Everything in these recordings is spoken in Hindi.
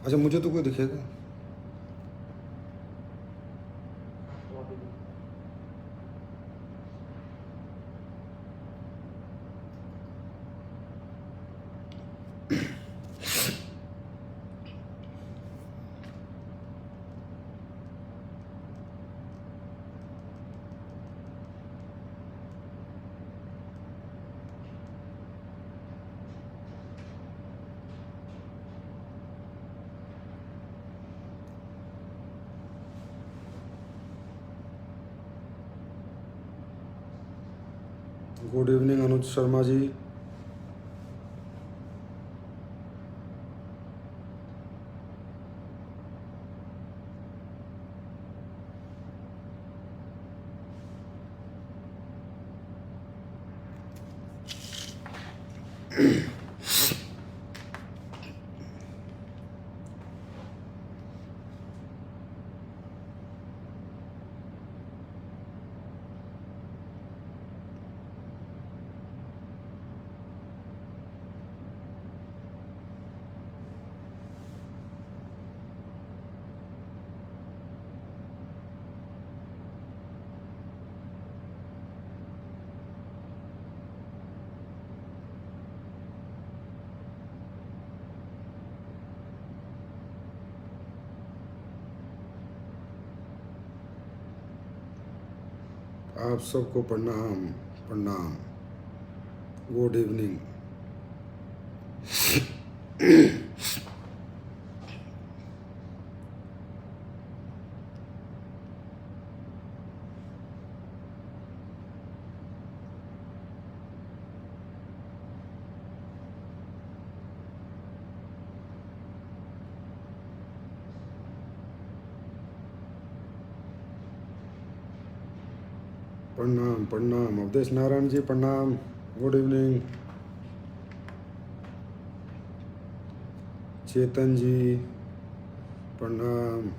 अच्छा, मुझे तो कोई दिखेगा। Good evening Anuj Sharma ji. आप सबको प्रणाम प्रणाम। Good evening. प्रणाम प्रणाम अवधेश नारायण जी, प्रणाम। गुड इवनिंग चेतन जी, प्रणाम।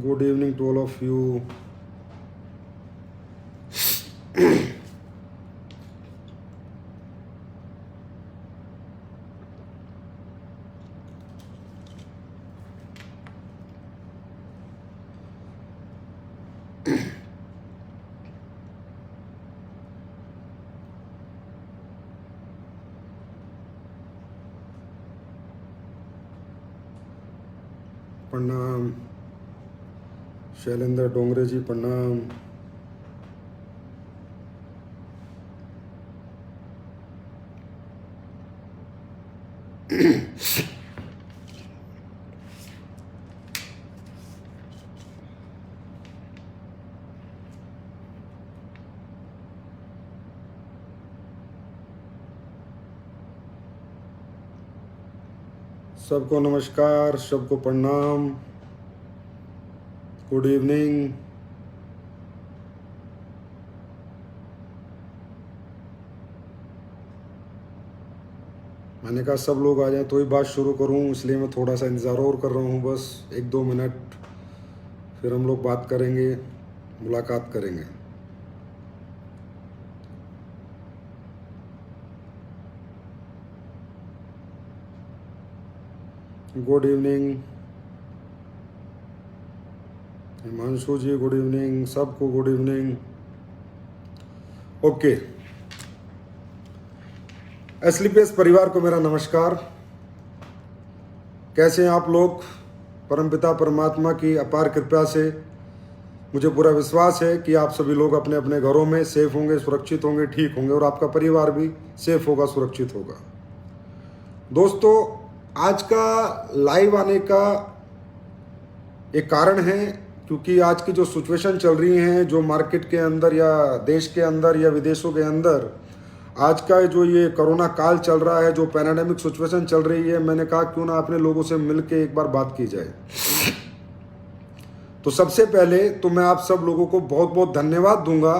Good evening to all of you. प्रणाम शैलेंद्र डोंगरे जी, प्रणाम। सबको नमस्कार, सबको प्रणाम। Good evening. मैंने कहा सब लोग आ जाएं तो ही बात शुरू करूं, इसलिए मैं थोड़ा सा इंतज़ार और कर रहा हूं, बस 1-2 मिनट, फिर हम लोग बात करेंगे, मुलाकात करेंगे। गुड इवनिंग हिमांशु जी, गुड इवनिंग सबको, गुड इवनिंग। ओके, एसलीपीएस परिवार को मेरा नमस्कार। कैसे हैं आप लोग? परमपिता परमात्मा की अपार कृपा से मुझे पूरा विश्वास है कि आप सभी लोग अपने अपने घरों में सेफ होंगे, सुरक्षित होंगे, ठीक होंगे, और आपका परिवार भी सेफ होगा, सुरक्षित होगा। दोस्तों, आज का लाइव आने का एक कारण है, क्योंकि आज की जो सिचुएशन चल रही है, जो मार्केट के अंदर या देश के अंदर या विदेशों के अंदर आज का जो ये कोरोना काल चल रहा है, जो पैंडेमिक सिचुएशन चल रही है, मैंने कहा क्यों ना अपने लोगों से मिलके एक बार बात की जाए। तो सबसे पहले तो मैं आप सब लोगों को बहुत बहुत धन्यवाद दूंगा।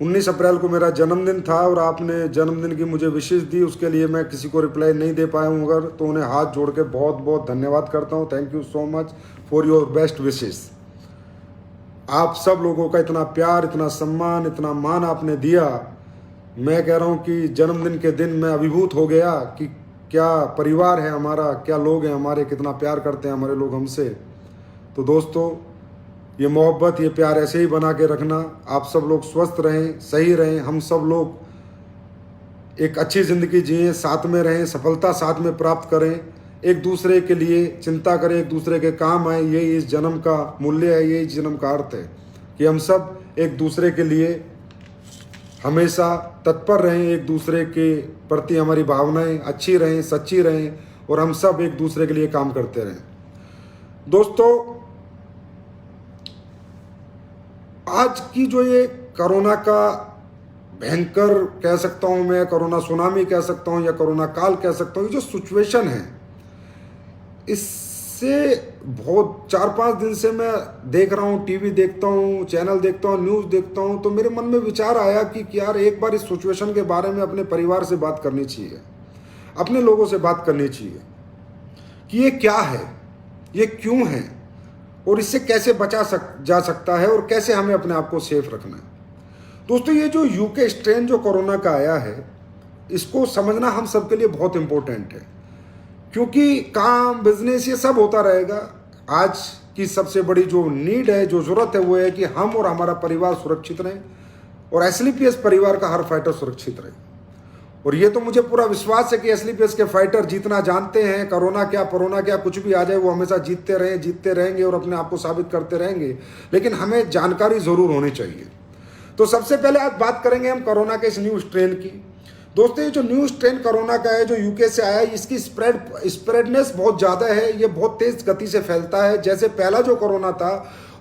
19 अप्रैल को मेरा जन्मदिन था और आपने जन्मदिन की मुझे विशेष दी, उसके लिए मैं किसी को रिप्लाई नहीं दे पाया हूँ अगर, तो उन्हें हाथ जोड़ के बहुत बहुत धन्यवाद करता हूँ। Thank you so much for your best wishes. आप सब लोगों का इतना प्यार, इतना सम्मान, इतना मान आपने दिया। मैं कह रहा हूँ कि जन्मदिन के दिन मैं अभिभूत हो गया कि क्या परिवार है हमारा, क्या लोग हैं हमारे, कितना प्यार करते हैं हमारे लोग हमसे। तो दोस्तों, ये मोहब्बत, ये प्यार ऐसे ही बना के रखना। आप सब लोग स्वस्थ रहें, सही रहें, हम सब लोग एक अच्छी ज़िंदगी जिएं, साथ में रहें, सफलता साथ में प्राप्त करें, एक दूसरे के लिए चिंता करें, एक दूसरे के काम आए। यही इस जन्म का मूल्य है, यही जन्म का अर्थ है कि हम सब एक दूसरे के लिए हमेशा तत्पर रहें, एक दूसरे के प्रति हमारी भावनाएं अच्छी रहें, सच्ची रहें और हम सब एक दूसरे के लिए काम करते रहें। दोस्तों, आज की जो ये कोरोना का भयंकर कह सकता हूँ मैं, कोरोना सुनामी कह सकता हूँ या कोरोना काल कह सकता हूँ, ये जो सिचुएशन है, इससे बहुत 4-5 दिन से मैं देख रहा हूँ, टीवी देखता हूँ, चैनल देखता हूँ, न्यूज़ देखता हूँ, तो मेरे मन में विचार आया कि यार एक बार इस सिचुएशन के बारे में अपने परिवार से बात करनी चाहिए, अपने लोगों से बात करनी चाहिए कि ये क्या है, ये क्यों है और इससे कैसे जा सकता है और कैसे हमें अपने आप को सेफ रखना है। दोस्तों, ये जो यूके स्ट्रेन जो कोरोना का आया है, इसको समझना हम सबके लिए बहुत इंपॉर्टेंट है, क्योंकि काम, बिजनेस, ये सब होता रहेगा। आज की सबसे बड़ी जो नीड है, जो ज़रूरत है, वो है कि हम और हमारा परिवार सुरक्षित रहें और एसलीपीएस परिवार का हर फाइटर सुरक्षित रहे। और ये तो मुझे पूरा विश्वास है कि एसलीपीएस के फाइटर जीतना जानते हैं। कोरोना क्या, परोना क्या, कुछ भी आ जाए, वो हमेशा जीतते रहेंगे और अपने आप को साबित करते रहेंगे। लेकिन हमें जानकारी ज़रूर होनी चाहिए। तो सबसे पहले आज बात करेंगे हम कोरोना के इस न्यू स्ट्रेन की। दोस्तों, ये जो न्यू स्ट्रेन कोरोना का है, जो यूके से आया है, इसकी स्प्रेडनेस बहुत ज़्यादा है। ये बहुत तेज़ गति से फैलता है। जैसे पहला जो कोरोना था,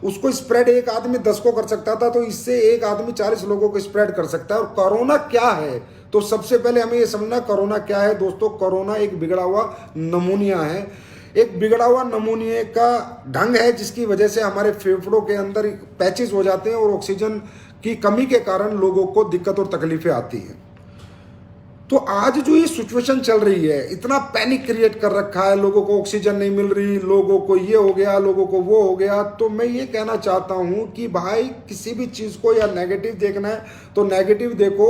उसको स्प्रेड एक आदमी 10 को कर सकता था, तो इससे एक आदमी 40 लोगों को स्प्रेड कर सकता है। और कोरोना क्या है, तो सबसे पहले हमें ये समझना कोरोना क्या है। दोस्तों, कोरोना एक बिगड़ा हुआ नमूनिया है। एक बिगड़ा हुआ नमूनिया का ढंग है जिसकी वजह से हमारे फेफड़ों के अंदर पैचेस हो जाते हैं और ऑक्सीजन की कमी के कारण लोगों को दिक्कत और तकलीफें आती हैं। तो आज जो ये सिचुएशन चल रही है, इतना पैनिक क्रिएट कर रखा है, लोगों को ऑक्सीजन नहीं मिल रही, लोगों को ये हो गया, लोगों को वो हो गया। तो मैं ये कहना चाहता हूं कि भाई, किसी भी चीज़ को या नेगेटिव देखना है तो नेगेटिव देखो।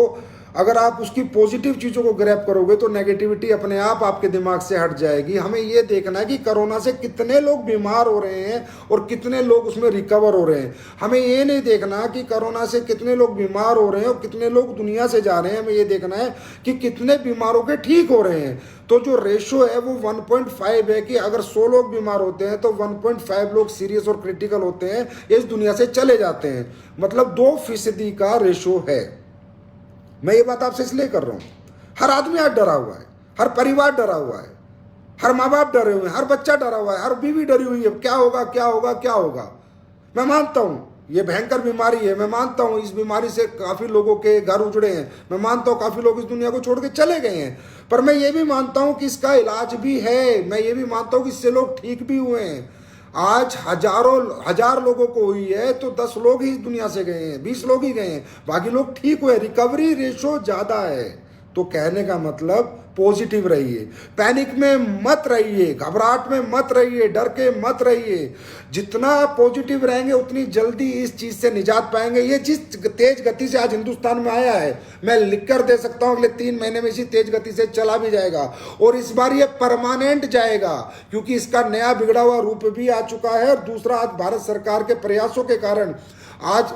अगर आप उसकी पॉजिटिव चीज़ों को ग्रैब करोगे तो नेगेटिविटी अपने आप आपके दिमाग से हट जाएगी। हमें ये देखना है कि कोरोना से कितने लोग बीमार हो रहे हैं और कितने लोग उसमें रिकवर हो रहे हैं। हमें ये नहीं देखना कि कोरोना से कितने लोग बीमार हो रहे हैं और कितने लोग दुनिया से जा रहे हैं। हमें ये देखना है कि कितने बीमारों के ठीक हो रहे हैं। तो जो रेशो है वो 1.5 है कि अगर 100 लोग बीमार होते हैं तो 1.5 लोग सीरियस और क्रिटिकल होते हैं, इस दुनिया से चले जाते हैं। मतलब 2% का रेशो है। मैं ये बात आपसे इसलिए कर रहा हूं, हर आदमी आज डरा हुआ है, हर परिवार डरा हुआ है, हर माँ बाप डरे हुए हैं, हर बच्चा डरा हुआ है, हर बीवी डरी हुई है। क्या होगा, क्या होगा, क्या होगा। मैं मानता हूं ये भयंकर बीमारी है। मैं मानता हूं इस बीमारी से काफ़ी लोगों के घर उजड़े हैं। मैं मानता हूं काफ़ी लोग इस दुनिया को छोड़ के चले गए हैं। पर मैं ये भी मानता हूं कि इसका इलाज भी है। मैं ये भी मानता हूं कि इससे लोग ठीक भी हुए हैं। आज हजार लोगों को हुई है तो 10 लोग ही इस दुनिया से गए हैं, 20 लोग ही गए हैं, बाकी लोग ठीक हुए। रिकवरी रेशो ज़्यादा है। तो कहने का मतलब पॉजिटिव रहिए, पैनिक में मत रहिए, घबराहट में मत रहिए, डर के मत रहिए। जितना पॉजिटिव रहेंगे उतनी जल्दी इस चीज़ से निजात पाएंगे। ये जिस तेज गति से आज हिंदुस्तान में आया है, मैं लिख कर दे सकता हूँ अगले 3 महीने में इसी तेज गति से चला भी जाएगा। और इस बार ये परमानेंट जाएगा, क्योंकि इसका नया बिगड़ा हुआ रूप भी आ चुका है। और दूसरा, आज भारत सरकार के प्रयासों के कारण आज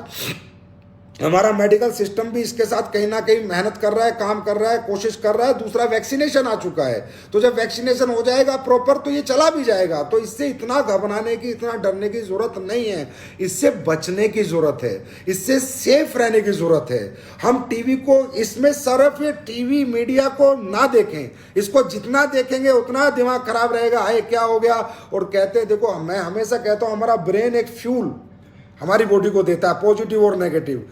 हमारा मेडिकल सिस्टम भी इसके साथ कहीं ना कहीं मेहनत कर रहा है, काम कर रहा है, कोशिश कर रहा है। दूसरा, वैक्सीनेशन आ चुका है। तो जब वैक्सीनेशन हो जाएगा प्रॉपर तो ये चला भी जाएगा। तो इससे इतना घबराने की, इतना डरने की जरूरत नहीं है। इससे बचने की जरूरत है, इससे सेफ रहने की जरूरत है। हम टीवी को, इसमें सिर्फ ये टीवी मीडिया को ना देखें। इसको जितना देखेंगे उतना दिमाग खराब रहेगा। हाय क्या हो गया। और कहते हैं, देखो मैं हमेशा कहता हूँ, हमारा ब्रेन एक फ्यूल हमारी बॉडी को देता है, पॉजिटिव और नेगेटिव।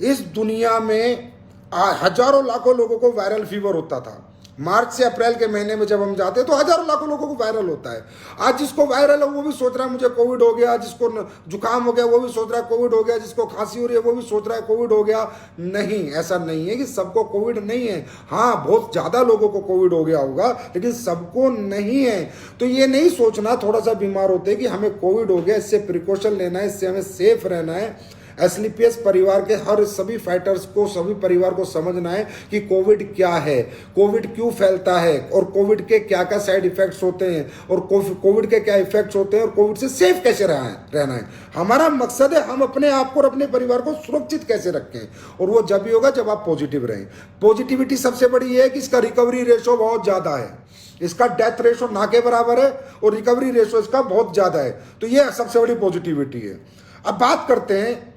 इस दुनिया में हजारों लाखों लोगों को वायरल फीवर होता था। मार्च से अप्रैल के महीने में जब हम जाते हैं तो हजारों लाखों लोगों को वायरल होता है। आज जिसको वायरल है वो भी सोच रहा है मुझे कोविड हो गया, जिसको जुकाम हो गया वो भी सोच रहा है कोविड हो गया, जिसको खांसी हो रही है वो भी सोच रहा है कोविड हो गया। नहीं, ऐसा नहीं है कि सबको कोविड नहीं है। हाँ, बहुत ज्यादा लोगों को कोविड हो गया होगा, लेकिन सबको नहीं है। तो ये नहीं सोचना थोड़ा सा बीमार होते कि हमें कोविड हो गया, इससे प्रिकॉशन लेना है, इससे हमें सेफ रहना है। एसलीपीएस परिवार के हर सभी फाइटर्स को, सभी परिवार को समझना है कि कोविड क्या है, कोविड क्यों फैलता है, और कोविड के क्या क्या साइड इफेक्ट्स होते हैं, और कोविड के क्या इफेक्ट्स होते हैं, और कोविड से सेफ कैसे रहना है। हमारा मकसद है हम अपने आप को और अपने परिवार को सुरक्षित कैसे रखें, और वो जब भी होगा जब आप पॉजिटिव रहें। पॉजिटिविटी सबसे बड़ी है कि इसका रिकवरी रेशो बहुत ज्यादा है, इसका डेथ रेशो ना के बराबर है और रिकवरी रेशो इसका बहुत ज्यादा है। तो ये सबसे बड़ी पॉजिटिविटी है। अब बात करते हैं,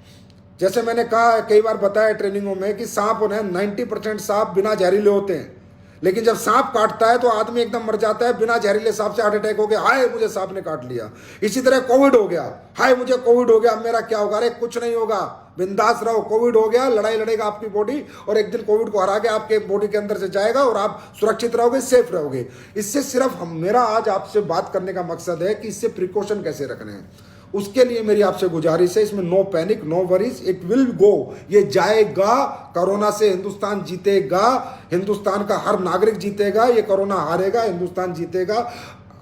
जैसे मैंने कहा कई बार बताया ट्रेनिंगों में कि सांप उन्हें 90% सांप बिना जहरीले होते हैं, लेकिन जब सांप काटता है तो आदमी एकदम मर जाता है। बिना जहरीले सांप से हार्ट अटैक हो गया, हाय मुझे सांप ने काट लिया। इसी तरह कोविड हो गया, हाय मुझे कोविड हो गया, मेरा क्या होगा? अरे कुछ नहीं होगा, बिंदास रहो। कोविड हो गया, लड़ाई लड़ेगा आपकी बॉडी, और एक दिन कोविड को हरा के आपके बॉडी के अंदर से जाएगा और आप सुरक्षित रहोगे, सेफ रहोगे। इससे सिर्फ मेरा आज आपसे बात करने का मकसद है कि इससे प्रिकॉशन कैसे रखने हैं। उसके लिए मेरी आपसे गुजारिश है, इसमें no panic, no worries, it will go, ये जाएगा। कोरोना से हिंदुस्तान जीतेगा, हिंदुस्तान का हर नागरिक जीतेगा, ये कोरोना हारेगा, हिंदुस्तान जीतेगा,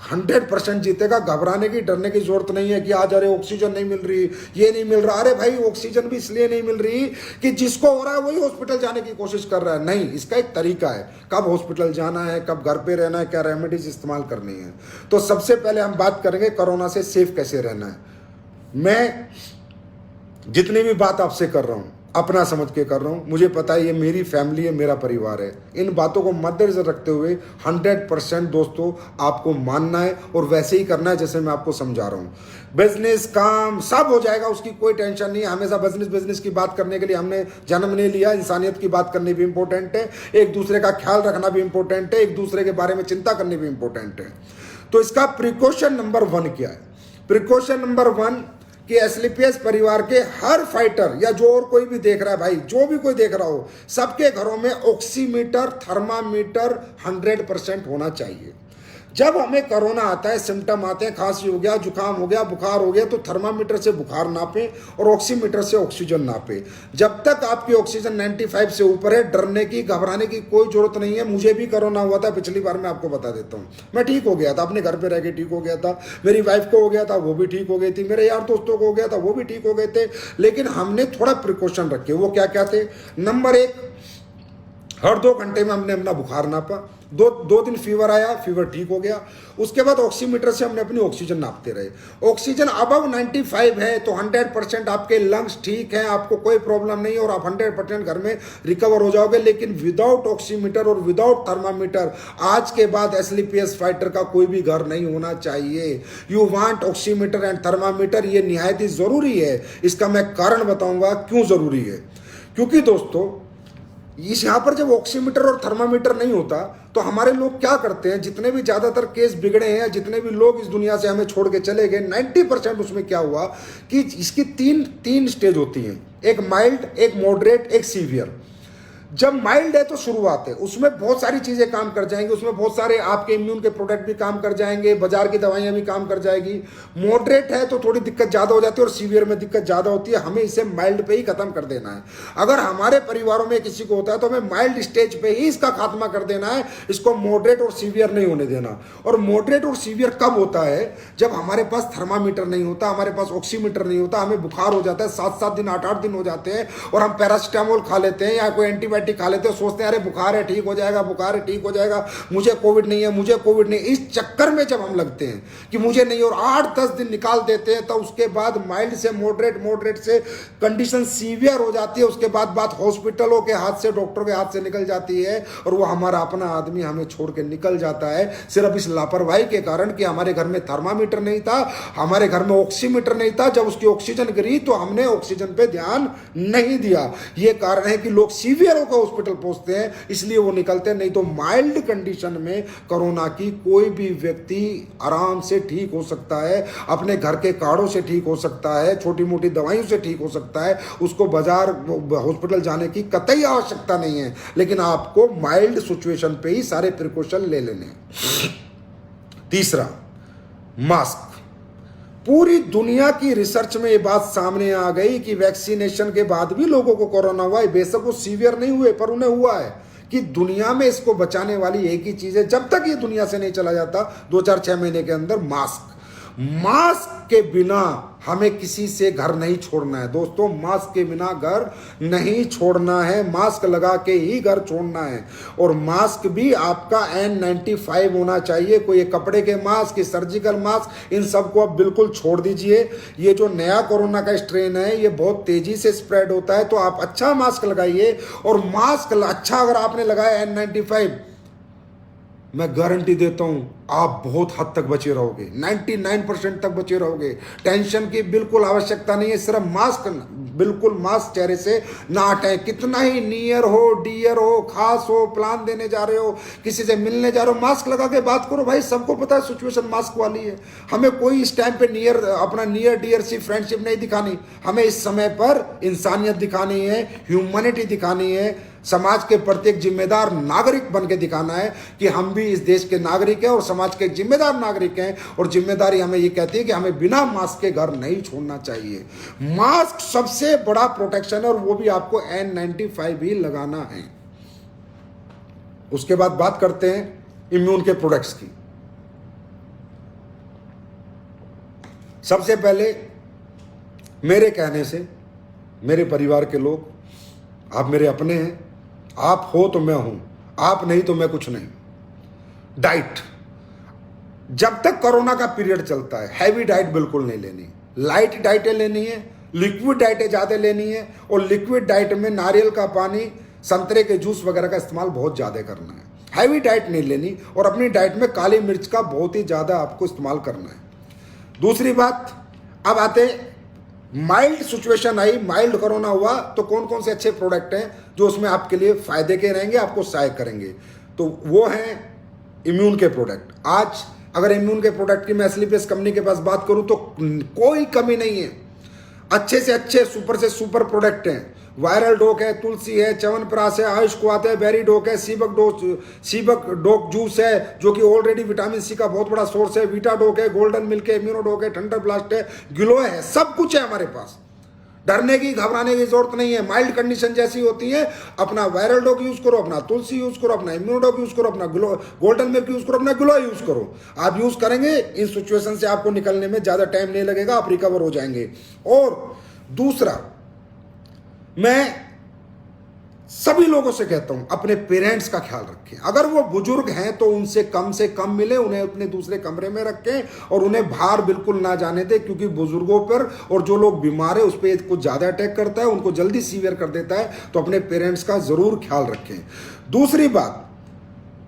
100% जीतेगा। घबराने की, डरने की जरूरत नहीं है कि आज अरे ऑक्सीजन नहीं मिल रही, ये नहीं मिल रहा। अरे भाई, ऑक्सीजन भी इसलिए नहीं मिल रही कि जिसको हो रहा है वही हॉस्पिटल जाने की कोशिश कर रहा है। नहीं, इसका एक तरीका है, कब हॉस्पिटल जाना है, कब घर पे रहना है, क्या रेमेडीज इस्तेमाल करनी है। तो सबसे पहले हम बात करेंगे कोरोना से सेफ कैसे रहना है। मैं जितनी भी बात आपसे कर रहा हूं अपना समझ के कर रहा हूं, मुझे पता है ये मेरी फैमिली है, मेरा परिवार है। इन बातों को मद्देनजर रखते हुए 100% दोस्तों आपको मानना है और वैसे ही करना है जैसे मैं आपको समझा रहा हूं। बिजनेस, काम सब हो जाएगा, उसकी कोई टेंशन नहीं है। हमेशा बिजनेस की बात करने के लिए हमने जन्म नहीं लिया। इंसानियत की बात करनी भी इंपॉर्टेंट है, एक दूसरे का ख्याल रखना भी इंपॉर्टेंट है, एक दूसरे के बारे में चिंता करनी भी इंपॉर्टेंट है। तो इसका प्रिकॉशन नंबर 1 क्या है? प्रिकॉशन नंबर 1 कि एसलीपीएस परिवार के हर फाइटर या जो और कोई भी देख रहा है, भाई जो भी कोई देख रहा हो, सबके घरों में ऑक्सीमीटर, थर्मामीटर 100% होना चाहिए। जब हमें कोरोना आता है, सिम्टम आते हैं, खांसी हो गया, जुकाम हो गया, बुखार हो गया, तो थर्मामीटर से बुखार नापें और ऑक्सीमीटर से ऑक्सीजन नापें। जब तक आपकी ऑक्सीजन 95 से ऊपर है, डरने की, घबराने की कोई जरूरत नहीं है। मुझे भी कोरोना हुआ था पिछली बार, मैं आपको बता देता हूँ। मैं ठीक हो गया था, अपने घर पे रह के ठीक हो गया था। मेरी वाइफ को हो गया था, वो भी ठीक हो गई थी। मेरे यार दोस्तों को हो गया था, वो भी ठीक हो गए थे। लेकिन हमने थोड़ा प्रिकॉशन रखे। वो क्या क्या थे? नंबर 1, हर 2 घंटे में हमने अपना बुखार नापा। दो दिन फीवर आया, फीवर ठीक हो गया। उसके बाद ऑक्सीमीटर से हमने अपनी ऑक्सीजन नापते रहे। ऑक्सीजन अबव 95 है तो 100% आपके लंग्स ठीक हैं, आपको कोई प्रॉब्लम नहीं है और आप 100% घर में रिकवर हो जाओगे। लेकिन विदाउट ऑक्सीमीटर और विदाउट थर्मामीटर आज के बाद एसलीपीएस फाइटर का कोई भी घर नहीं होना चाहिए। You want oximeter and thermometer, ये निहायत ही जरूरी है। इसका मैं कारण बताऊंगा क्यों जरूरी है। क्योंकि दोस्तों इस यहाँ पर जब ऑक्सीमीटर और थर्मामीटर नहीं होता तो हमारे लोग क्या करते हैं, जितने भी ज़्यादातर केस बिगड़े हैं, जितने भी लोग इस दुनिया से हमें छोड़ के चले गए, 90% उसमें क्या हुआ कि इसकी तीन स्टेज होती हैं, एक माइल्ड, एक मॉडरेट, एक सीवियर। जब माइल्ड है तो शुरुआत है, उसमें बहुत सारी चीजें काम कर जाएंगी, उसमें बहुत सारे आपके इम्यून के प्रोडक्ट भी काम कर जाएंगे, बाजार की दवाइयां भी काम कर जाएगी। मॉडरेट है तो थोड़ी दिक्कत ज्यादा हो जाती है और सीवियर में दिक्कत ज्यादा होती है। हमें इसे माइल्ड पे ही खत्म कर देना है। अगर हमारे परिवारों में किसी को होता है तो हमें माइल्ड स्टेज पे ही इसका खात्मा कर देना है, इसको मॉडरेट और सीवियर नहीं होने देना। और मॉडरेट और सीवियर कब होता है? जब हमारे पास थर्मामीटर नहीं होता, हमारे पास ऑक्सीमीटर नहीं होता, हमें बुखार हो जाता है, 7-7 दिन 8-8 दिन हो जाते हैं और हम पैरासिटामोल खा लेते हैं या कोई एंटीबायोटिक खा लेते हैं, सोचते हैं अरे बुखार है ठीक हो जाएगा, बुखार है ठीक हो जाएगा, मुझे कोविड नहीं है, मुझे कोविड नहीं। इस चक्कर में जब हम लगते हैं कि मुझे नहीं और 8-10 दिन निकाल देते हैं, तो उसके बाद माइल्ड से मॉडरेट, मॉडरेट से कंडीशन सीवियर हो जाती है। उसके बाद बात हॉस्पिटलों के हाथ से, डॉक्टरों के हाथ से निकल जाती है और वो हमारा अपना आदमी हमें छोड़ के निकल जाता है, सिर्फ इस लापरवाही के कारण कि हमारे घर में थर्मामीटर नहीं था, हमारे घर में ऑक्सीमीटर नहीं था। जब उसकी ऑक्सीजन गिरी तो हमने ऑक्सीजन पे ध्यान नहीं दिया। ये कारण है कि लोग सीवियरों को हॉस्पिटल पहुंचते हैं, इसलिए वो निकलते हैं। नहीं तो माइल्ड कंडीशन में कोरोना की कोई भी व्यक्ति आराम से ठीक हो सकता है, अपने घर के काढ़ों से ठीक हो सकता है, छोटी मोटी दवाइयों से ठीक हो सकता है, उसको बाजार हॉस्पिटल जाने की कतई आवश्यकता नहीं है। लेकिन आपको माइल्ड सिचुएशन पे ही सारे प्रिकॉशन ले लेने हैं। तीसरा, मास्क। पूरी दुनिया की रिसर्च में ये बात सामने आ गई कि वैक्सीनेशन के बाद भी लोगों को कोरोना हुआ है। बेशक वो सीवियर नहीं हुए, पर उन्हें हुआ है। कि दुनिया में इसको बचाने वाली एक ही चीज है, जब तक ये दुनिया से नहीं चला जाता 2-4-6 महीने के अंदर, मास्क। मास्क के बिना हमें किसी से घर नहीं छोड़ना है दोस्तों, मास्क के बिना घर नहीं छोड़ना है, मास्क लगा के ही घर छोड़ना है। और मास्क भी आपका N95 होना चाहिए, कोई ये कपड़े के मास्क, ये सर्जिकल मास्क, इन सबको आप बिल्कुल छोड़ दीजिए। ये जो नया कोरोना का स्ट्रेन है ये बहुत तेजी से स्प्रेड होता है, तो आप अच्छा मास्क लगाइए। और मास्क अच्छा अगर आपने लगाया N95, मैं गारंटी देता हूं आप बहुत हद तक बचे रहोगे, 99% तक बचे रहोगे। टेंशन की बिल्कुल आवश्यकता नहीं है, सिर्फ मास्क, बिल्कुल मास्क चेहरे से ना हटाएं। कितना ही नियर हो, डियर हो, खास हो, प्लान देने जा रहे हो, किसी से मिलने जा रहे हो, मास्क लगा के बात करो। भाई सबको पता है सिचुएशन मास्क वाली है, हमें कोई इस टाइम पे अपना नियर डियर सी फ्रेंडशिप नहीं दिखानी, हमें इस समय पर इंसानियत दिखानी है, ह्यूमैनिटी दिखानी है, समाज के प्रति एक जिम्मेदार नागरिक बन के दिखाना है कि हम भी इस देश के नागरिक हैं और समाज के जिम्मेदार नागरिक हैं। और जिम्मेदारी हमें ये कहती है कि हमें बिना मास्क के घर नहीं छोड़ना चाहिए। मास्क सबसे बड़ा प्रोटेक्शन है और वो भी आपको N95 ही लगाना है। उसके बाद बात करते हैं इम्यून के प्रोडक्ट्स की। सबसे पहले मेरे कहने से, मेरे परिवार के लोग, आप मेरे अपने हैं, आप हो तो मैं हूं, आप नहीं तो मैं कुछ नहीं। डाइट, जब तक कोरोना का पीरियड चलता है हैवी डाइट बिल्कुल नहीं लेनी, लाइट डाइटें लेनी है, लिक्विड डाइटें ज़्यादा लेनी है। और लिक्विड डाइट में नारियल का पानी, संतरे के जूस वगैरह का इस्तेमाल बहुत ज़्यादा करना है, हैवी डाइट नहीं लेनी। और अपनी डाइट में काली मिर्च का बहुत ही ज़्यादा आपको इस्तेमाल करना है। दूसरी बात, अब आते माइल्ड सिचुएशन आई, माइल्ड कोरोना हुआ, तो कौन कौन से अच्छे प्रोडक्ट हैं जो उसमें आपके लिए फायदे के रहेंगे, आपको सहायक करेंगे। तो वो हैं इम्यून के प्रोडक्ट। आज अगर इम्यून के प्रोडक्ट की मैं एस्लीपियस कंपनी के पास बात करूं तो कोई कमी नहीं है, अच्छे से अच्छे, सुपर से सुपर प्रोडक्ट हैं। वायरल डोक है, तुलसी है, च्यवनप्राश है, आयुष कुआत है, बेरी डोक है, सीबक डोक जूस है जो कि ऑलरेडी विटामिन सी का बहुत बड़ा सोर्स है, वीटा डोक है, गोल्डन मिल्क है, इम्यूनो डोक है, थंडर ब्लास्ट है, ग्लो है, सब कुछ है हमारे पास। डरने की, घबराने की जरूरत नहीं है। माइल्ड कंडीशन जैसी होती है, अपना वायरल डोक यूज करो, अपना तुलसी यूज करो, अपना इम्यूनो डोक यूज करो, अपना गोल्डन मिल्क यूज करो, अपना ग्लो यूज करो। आप यूज करेंगे, इन सिचुएशन से आपको निकलने में ज्यादा टाइम नहीं लगेगा, आप रिकवर हो जाएंगे। और दूसरा, मैं सभी लोगों से कहता हूं अपने पेरेंट्स का ख्याल रखें। अगर वो बुजुर्ग हैं तो उनसे कम मिले, उन्हें अपने दूसरे कमरे में रखें और उन्हें बाहर बिल्कुल ना जाने दें, क्योंकि बुजुर्गों पर और जो लोग बीमार है उस पर कुछ ज़्यादा अटैक करता है, उनको जल्दी सीवियर कर देता है। तो अपने पेरेंट्स का ज़रूर ख्याल रखें। दूसरी बात,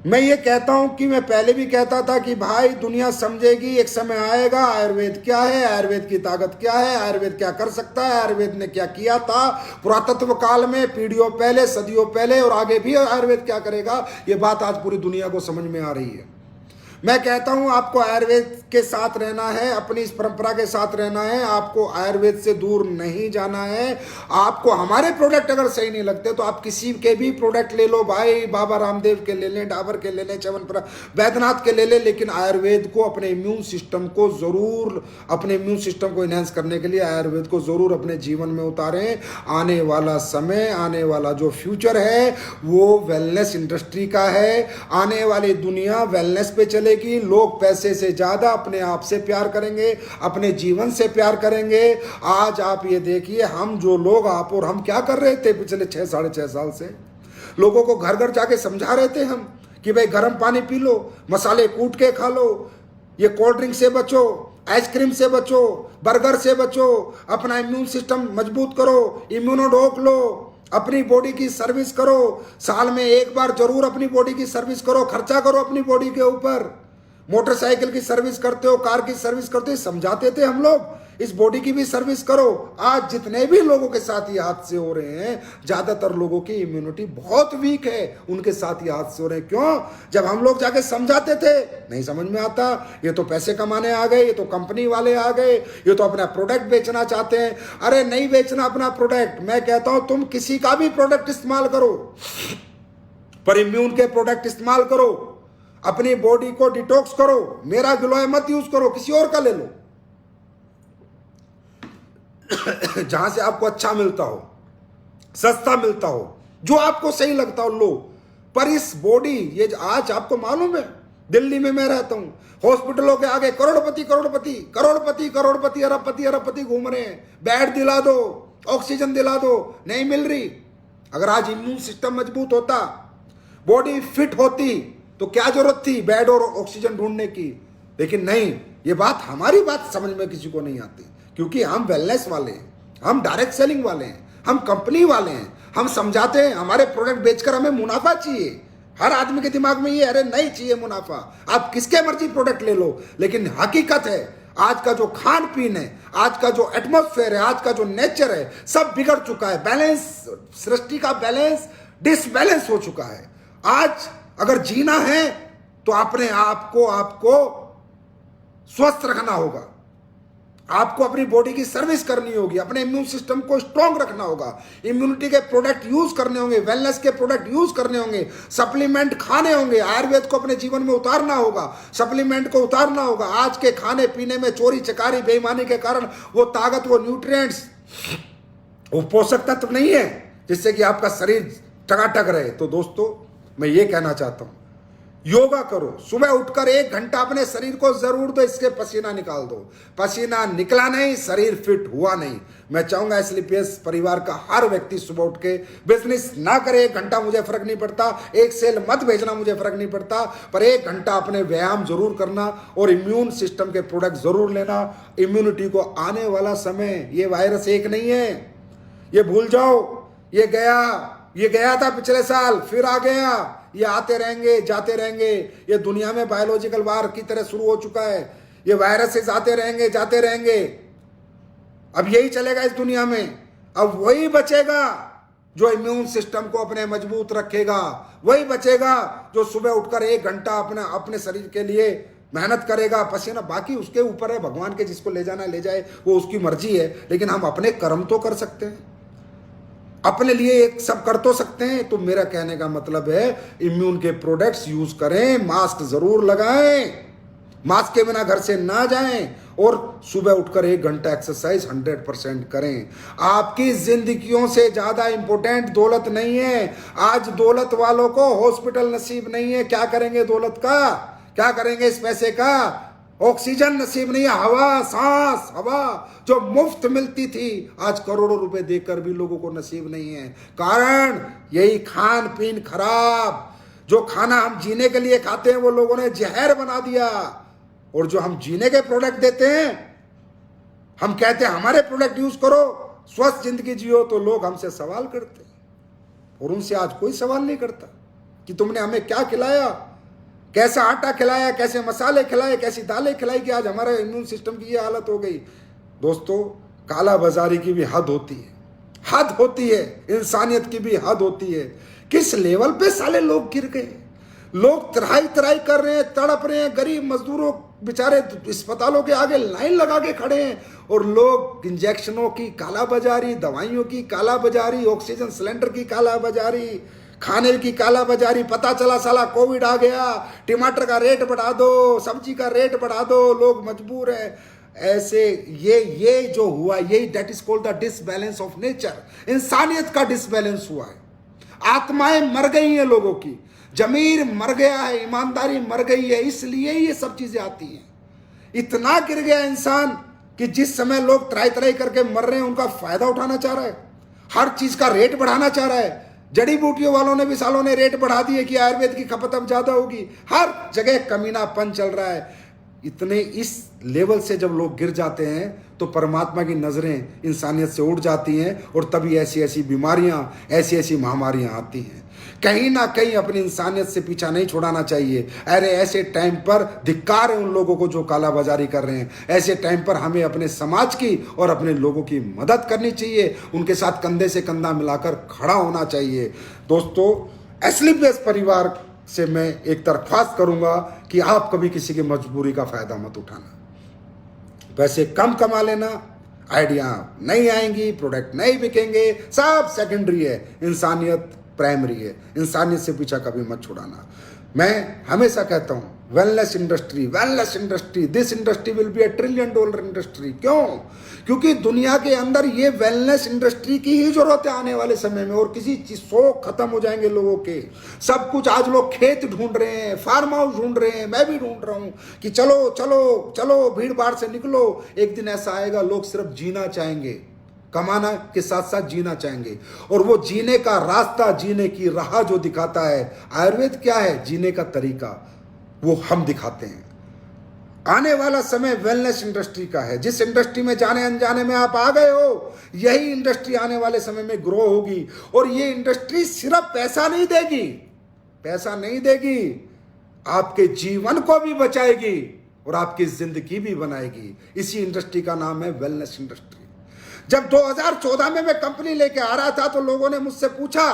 मैं ये कहता हूं कि मैं पहले भी कहता था कि भाई दुनिया समझेगी, एक समय आएगा आयुर्वेद क्या है, आयुर्वेद की ताकत क्या है, आयुर्वेद क्या कर सकता है, आयुर्वेद ने क्या किया था पुरातत्व काल में, पीढ़ियों पहले, सदियों पहले, और आगे भी आयुर्वेद क्या करेगा। ये बात आज पूरी दुनिया को समझ में आ रही है। मैं कहता हूं आपको आयुर्वेद के साथ रहना है, अपनी इस परंपरा के साथ रहना है, आपको आयुर्वेद से दूर नहीं जाना है। आपको हमारे प्रोडक्ट अगर सही नहीं लगते तो आप किसी के भी प्रोडक्ट ले लो भाई, बाबा रामदेव के ले लें, डाबर के ले लें, च्यवनप्राश, वैद्यनाथ के ले लें, लेकिन आयुर्वेद को, अपने इम्यून सिस्टम को जरूर, अपने इम्यून सिस्टम को इनहेंस करने के लिए आयुर्वेद को जरूर अपने जीवन में उतारें। आने वाला समय, आने वाला जो फ्यूचर है वो वेलनेस इंडस्ट्री का है। आने वाली दुनिया वेलनेस पे चले कि लोग पैसे से ज्यादा अपने आप से प्यार करेंगे, अपने जीवन से प्यार करेंगे। आज आप ये देखिए, हम जो लोग, आप और हम क्या कर रहे थे पिछले 6-6.5 साल से, लोगों को घर घर जाके समझा रहे थे हम कि भाई गर्म पानी पी लो, मसाले कूट के खा लो, ये कोल्ड ड्रिंक से बचो, आइसक्रीम से बचो, बर्गर से बचो, अपना इम्यून सिस्टम मजबूत करो, इम्यूनो डोक लो, अपनी बॉडी की सर्विस करो, साल में एक बार जरूर अपनी बॉडी की सर्विस करो, खर्चा करो अपनी बॉडी के ऊपर। मोटरसाइकिल की सर्विस करते हो, कार की सर्विस करते हो, समझाते थे हम लोग इस बॉडी की भी सर्विस करो। आज जितने भी लोगों के साथ ये हादसे हो रहे हैं, ज्यादातर लोगों की इम्यूनिटी बहुत वीक है, उनके साथ ये हादसे हो रहे हैं। क्यों? जब हम लोग जाके समझाते थे नहीं समझ में आता, ये तो पैसे कमाने आ गए, ये तो कंपनी वाले आ गए, ये तो अपना प्रोडक्ट बेचना चाहते हैं। अरे नहीं बेचना अपना प्रोडक्ट, मैं कहता हूं तुम किसी का भी प्रोडक्ट इस्तेमाल करो, पर इम्यून के प्रोडक्ट इस्तेमाल करो, अपनी बॉडी को डिटॉक्स करो। मेरा गिलोय मत यूज करो, किसी और का ले लो जहां से आपको अच्छा मिलता हो, सस्ता मिलता हो, जो आपको सही लगता हो लो। पर इस बॉडी, ये आज आपको मालूम है दिल्ली में मैं रहता हूं, हॉस्पिटलों के आगे करोड़पति करोड़पति करोड़पति करोड़पति अरबपति अरबपति घूम रहे हैं। बेड दिला दो, ऑक्सीजन दिला दो, नहीं मिल रही। अगर आज इम्यून सिस्टम मजबूत होता, बॉडी फिट होती, तो क्या जरूरत थी बेड और ऑक्सीजन ढूंढने की? लेकिन नहीं, ये बात, हमारी बात समझ में किसी को नहीं आती, क्योंकि हम वेलनेस वाले हैं, हम डायरेक्ट सेलिंग वाले हैं, हम कंपनी वाले हैं। हम समझाते हैं हमारे प्रोडक्ट बेचकर हमें मुनाफा चाहिए। हर आदमी के दिमाग में ये, अरे नहीं चाहिए मुनाफा, आप किसके मर्जी प्रोडक्ट ले लो। लेकिन हकीकत है आज का जो खान पीन है, आज का जो एटमॉस्फेयर है, आज का जो नेचर है, सब बिगड़ चुका है। बैलेंस, सृष्टि का बैलेंस डिसबैलेंस हो चुका है। आज अगर जीना है तो अपने आपको स्वस्थ रखना होगा, आपको अपनी बॉडी की सर्विस करनी होगी, अपने इम्यून सिस्टम को स्ट्रांग रखना होगा, इम्यूनिटी के प्रोडक्ट यूज करने होंगे, वेलनेस के प्रोडक्ट यूज करने होंगे, सप्लीमेंट खाने होंगे, आयुर्वेद को अपने जीवन में उतारना होगा, सप्लीमेंट को उतारना होगा। आज के खाने पीने में चोरी चकारी बेईमानी के कारण वो ताकत, वो न्यूट्रिएंट्स, वो पोषक तत्व नहीं है जिससे कि आपका शरीर टकाटक रहे। तो दोस्तों मैं ये कहना चाहता हूं, योगा करो, सुबह उठकर 1 घंटा अपने शरीर को जरूर दो, इसके पसीना निकाल दो। पसीना निकला नहीं, शरीर फिट हुआ नहीं। मैं चाहूंगा एसलीपीएस परिवार का हर व्यक्ति सुबह उठ के बिजनेस ना करे, 1 घंटा मुझे फर्क नहीं पड़ता, 1 सेल मत भेजना मुझे फर्क नहीं पड़ता, पर 1 घंटा अपने व्यायाम जरूर करना और इम्यून सिस्टम के प्रोडक्ट जरूर लेना। इम्यूनिटी को आने वाला समय, ये वायरस एक नहीं है, ये भूल जाओ, ये गया था पिछले साल, फिर आ गया, ये आते रहेंगे जाते रहेंगे। ये दुनिया में बायोलॉजिकल वार की तरह शुरू हो चुका है। ये वायरसेस आते रहेंगे जाते रहेंगे, अब यही चलेगा इस दुनिया में। अब वही बचेगा जो इम्यून सिस्टम को अपने मजबूत रखेगा, वही बचेगा जो सुबह उठकर 1 घंटा अपने शरीर के लिए मेहनत करेगा, पसीना, बाकी उसके ऊपर है, भगवान के जिसको ले जाना ले जाए, वो उसकी मर्जी है। लेकिन हम अपने कर्म तो कर सकते हैं, अपने लिए एक सब कर तो सकते हैं। तो मेरा कहने का मतलब है इम्यून के प्रोडक्ट्स यूज करें, मास्क जरूर लगाएं, मास्क के बिना घर से ना जाएं, और सुबह उठकर 1 घंटा एक्सरसाइज 100% करें। आपकी जिंदगियों से ज्यादा इंपॉर्टेंट दौलत नहीं है। आज दौलत वालों को हॉस्पिटल नसीब नहीं है, क्या करेंगे दौलत का, क्या करेंगे इस पैसे का? ऑक्सीजन नसीब नहीं है, हवा, सांस, हवा जो मुफ्त मिलती थी आज करोड़ों रुपए देकर भी लोगों को नसीब नहीं है। कारण यही खान पीन खराब, जो खाना हम जीने के लिए खाते हैं वो लोगों ने जहर बना दिया, और जो हम जीने के प्रोडक्ट देते हैं, हम कहते हैं हमारे प्रोडक्ट यूज करो, स्वस्थ जिंदगी जियो, तो लोग हमसे सवाल करते हैं, और उनसे आज कोई सवाल नहीं करता कि तुमने हमें क्या खिलाया, कैसा आटा खिलाया, कैसे मसाले खिलाए, कैसी दालें खिलाई कि आज हमारे इम्यून सिस्टम की ये हालत हो गई। दोस्तों काला बाजारी की भी हद होती है, हद होती है, इंसानियत की भी हद होती है। किस लेवल पे साले लोग गिर गए, लोग तराई तराई कर रहे हैं, तड़प रहे हैं, गरीब मजदूरों बेचारे अस्पतालों के आगे लाइन लगा के खड़े हैं, और लोग इंजेक्शनों की काला बाजारी, दवाइयों की काला बाजारी, ऑक्सीजन सिलेंडर की काला बाजारी, खाने की काला बाजारी। पता चला साला कोविड आ गया, टमाटर का रेट बढ़ा दो, सब्जी का रेट बढ़ा दो, लोग मजबूर हैं। ऐसे ये जो हुआ, यही that is called the disbalance of nature. इंसानियत का डिसबैलेंस हुआ है, आत्माएं मर गई हैं लोगों की, जमीर मर गया है, ईमानदारी मर गई है, इसलिए ये सब चीजें आती हैं। इतना गिर गया इंसान कि जिस समय लोग तराई तराई करके मर रहे हैं, उनका फायदा उठाना चाह रहा है, हर चीज का रेट बढ़ाना चाह रहा है। जड़ी बूटियों वालों ने भी सालों ने रेट बढ़ा दिए कि आयुर्वेद की खपत अब ज्यादा होगी। हर जगह कमीनापन चल रहा है। इतने इस लेवल से जब लोग गिर जाते हैं तो परमात्मा की नज़रें इंसानियत से उड़ जाती हैं और तभी ऐसी ऐसी बीमारियां, ऐसी ऐसी महामारियां आती हैं। कहीं ना कहीं अपनी इंसानियत से पीछा नहीं छुड़ाना चाहिए। अरे ऐसे टाइम पर धिक्कार है उन लोगों को जो काला बाजारी कर रहे हैं। ऐसे टाइम पर हमें अपने समाज की और अपने लोगों की मदद करनी चाहिए, उनके साथ कंधे से कंधा मिलाकर खड़ा होना चाहिए। दोस्तों, एस्क्लेपियस परिवार से मैं एक दरख्वास्त करूंगा कि आप कभी किसी की मजबूरी का फायदा मत उठाना। पैसे कम कमा लेना, आइडिया नहीं आएंगी, प्रोडक्ट नहीं बिकेंगे, सब सेकेंडरी है, इंसानियत प्राइमरी है। इंसानियत से पीछा कभी मत छुड़ाना। मैं हमेशा कहता हूं wellness industry, this industry will be $1 trillion industry. क्यों? क्योंकि दुनिया के अंदर ये वेलनेस इंडस्ट्री की ही जरूरत है आने वाले समय में। और किसी चीज शौक खत्म हो जाएंगे लोगों के, सब कुछ। आज लोग खेत ढूंढ रहे हैं, फार्म हाउस ढूंढ रहे हैं, मैं भी ढूंढ रहा हूं कि चलो चलो चलो भीड़ भाड़ से निकलो। एक दिन ऐसा आएगा लोग सिर्फ जीना चाहेंगे, कमाना के साथ साथ जीना चाहेंगे। और वो जीने का रास्ता, जीने की राह जो दिखाता है आयुर्वेद क्या है, जीने का तरीका, वो हम दिखाते हैं। आने वाला समय वेलनेस इंडस्ट्री का है। जिस इंडस्ट्री में जाने अनजाने में आप आ गए हो, यही इंडस्ट्री आने वाले समय में ग्रो होगी। और ये इंडस्ट्री सिर्फ पैसा नहीं देगी, आपके जीवन को भी बचाएगी और आपकी जिंदगी भी बनाएगी। इसी इंडस्ट्री का नाम है वेलनेस इंडस्ट्री। जब 2014 में मैं कंपनी लेके आ रहा था तो लोगों ने मुझसे पूछा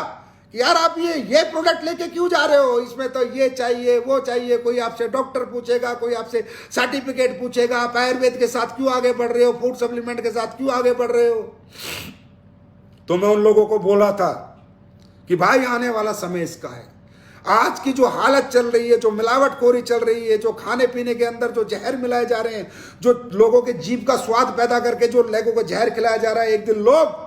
कि यार आप ये प्रोडक्ट लेके क्यों जा रहे हो, इसमें तो ये चाहिए वो चाहिए। कोई आपसे डॉक्टर पूछेगा, कोई आपसे सर्टिफिकेट पूछेगा, आप आयुर्वेद के साथ क्यों आगे बढ़ रहे हो, फूड सप्लीमेंट के साथ क्यों आगे बढ़ रहे हो। तो मैं उन लोगों को बोला था कि भाई आने वाला समय इसका है। आज की जो हालत चल रही है, जो मिलावटखोरी चल रही है, जो खाने पीने के अंदर जो जहर मिलाए जा रहे हैं, जो लोगों के जीभ का स्वाद पैदा करके जो लोगों को जहर खिलाया जा रहा है, एक दिन लोग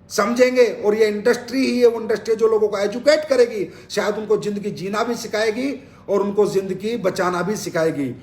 समझेंगे। और ये इंडस्ट्री ही है वो इंडस्ट्री जो लोगों को एजुकेट करेगी, शायद उनको जिंदगी जीना भी सिखाएगी और उनको जिंदगी बचाना भी सिखाएगी।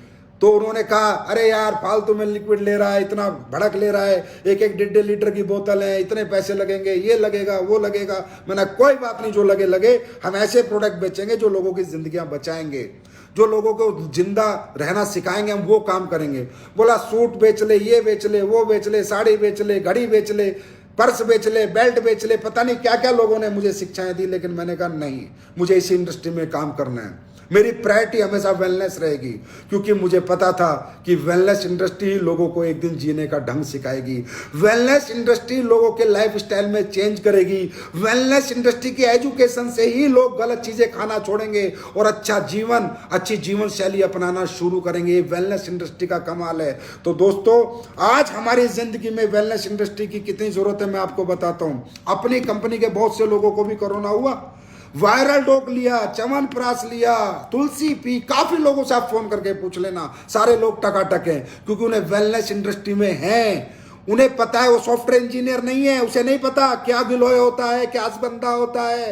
तो उन्होंने कहा अरे यार फालतू में लिक्विड ले रहा है, इतना भड़क ले रहा है, 1-1 लीटर की बोतल है, इतने पैसे लगेंगे, ये लगेगा वो लगेगा। मैंने कोई बात नहीं, जो लगे, हम ऐसे प्रोडक्ट बेचेंगे जो लोगों की जिंदगियां बचाएंगे, जो लोगों को जिंदा रहना सिखाएंगे, हम वो काम करेंगे। बोला सूट बेच ले, ये बेच ले, वो बेच ले, साड़ी बेच ले, घड़ी बेच ले, पर्स बेच ले, बेल्ट बेच ले, पता नहीं क्या क्या लोगों ने मुझे शिक्षाएं दी। लेकिन मैंने कहा नहीं, मुझे इसी इंडस्ट्री में काम करना है। मेरी प्रायोरिटी हमेशा वेलनेस रहेगी, क्योंकि मुझे पता था कि वेलनेस इंडस्ट्री लोगों को एक दिन जीने का ढंग सिखाएगी। वेलनेस इंडस्ट्री लोगों के लाइफ स्टाइल में चेंज करेगी। वेलनेस इंडस्ट्री की एजुकेशन से ही लोग गलत चीजें खाना छोड़ेंगे और अच्छी जीवन शैली अपनाना शुरू करेंगे। ये वेलनेस इंडस्ट्री का कमाल है। तो दोस्तों, आज हमारी जिंदगी में वेलनेस इंडस्ट्री की कितनी जरूरत है मैं आपको बताता हूं। अपनी कंपनी के बहुत से लोगों को भी कोरोना हुआ, वायरल डॉग लिया, च्यवनप्राश लिया, तुलसी पी। काफी लोगों से आप फोन करके पूछ लेना, सारे लोग टकाटक हैं, क्योंकि उन्हें वेलनेस इंडस्ट्री में हैं। उन्हें पता है, वो सॉफ्टवेयर इंजीनियर नहीं है, उसे नहीं पता क्या गिलोय होता है, क्या असबंदा होता है,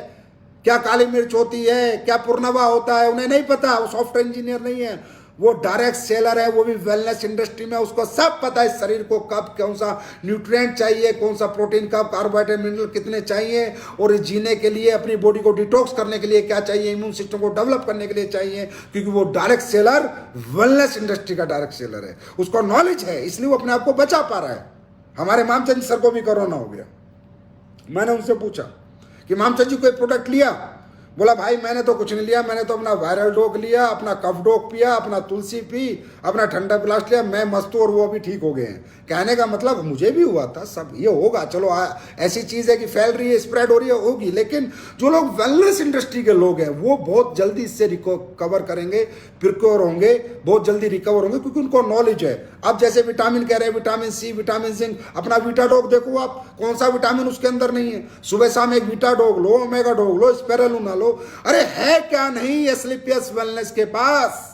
क्या काली मिर्च होती है, क्या पुरनवा होता है, उन्हें नहीं पता। वो सॉफ्टवेयर इंजीनियर नहीं है, वो डायरेक्ट सेलर है, वो भी वेलनेस इंडस्ट्री में। उसको सब पता है शरीर को कब कौन सा न्यूट्रिएंट चाहिए, कौन सा प्रोटीन, कब कार्बोहाइड्रेट, मिनरल कितने चाहिए, और जीने के लिए, अपनी बॉडी को डिटॉक्स करने के लिए क्या चाहिए, इम्यून सिस्टम को डेवलप करने के लिए चाहिए। क्योंकि वो डायरेक्ट सेलर वेलनेस इंडस्ट्री का डायरेक्ट सेलर है, उसको नॉलेज है, इसलिए वो अपने आप को बचा पा रहा है। हमारे मामचंद सर को भी कोरोना हो गया। मैंने उनसे पूछा कि मामचंद जी कोई प्रोडक्ट लिया? बोला भाई मैंने तो कुछ नहीं लिया, मैंने तो अपना वायरल डॉग लिया, अपना कफ डॉग पिया, अपना तुलसी पी, अपना ठंडा ब्लास्ट लिया, मैं मस्त हूं और वो अभी ठीक हो गए हैं। कहने का मतलब मुझे भी हुआ था, सब ये होगा, चलो ऐसी चीज़ है कि फैल रही है, स्प्रेड हो रही है, होगी। लेकिन जो लोग वेलनेस इंडस्ट्री के लोग हैं वो बहुत जल्दी इससे रिकवर करेंगे, प्रिक्योर होंगे, बहुत जल्दी रिकवर होंगे, क्योंकि उनको नॉलेज है। अब जैसे विटामिन कह रहे हैं, विटामिन सी, विटामिन जिंक, अपना वीटा डॉग देखो आप, कौन सा विटामिन उसके अंदर नहीं है। सुबह शाम एक वीटा डॉग लो, ओमेगा डॉग लो, स्पेरुलिना लो। अरे है क्या नहीं एस्क्लेपियस वेलनेस के पास?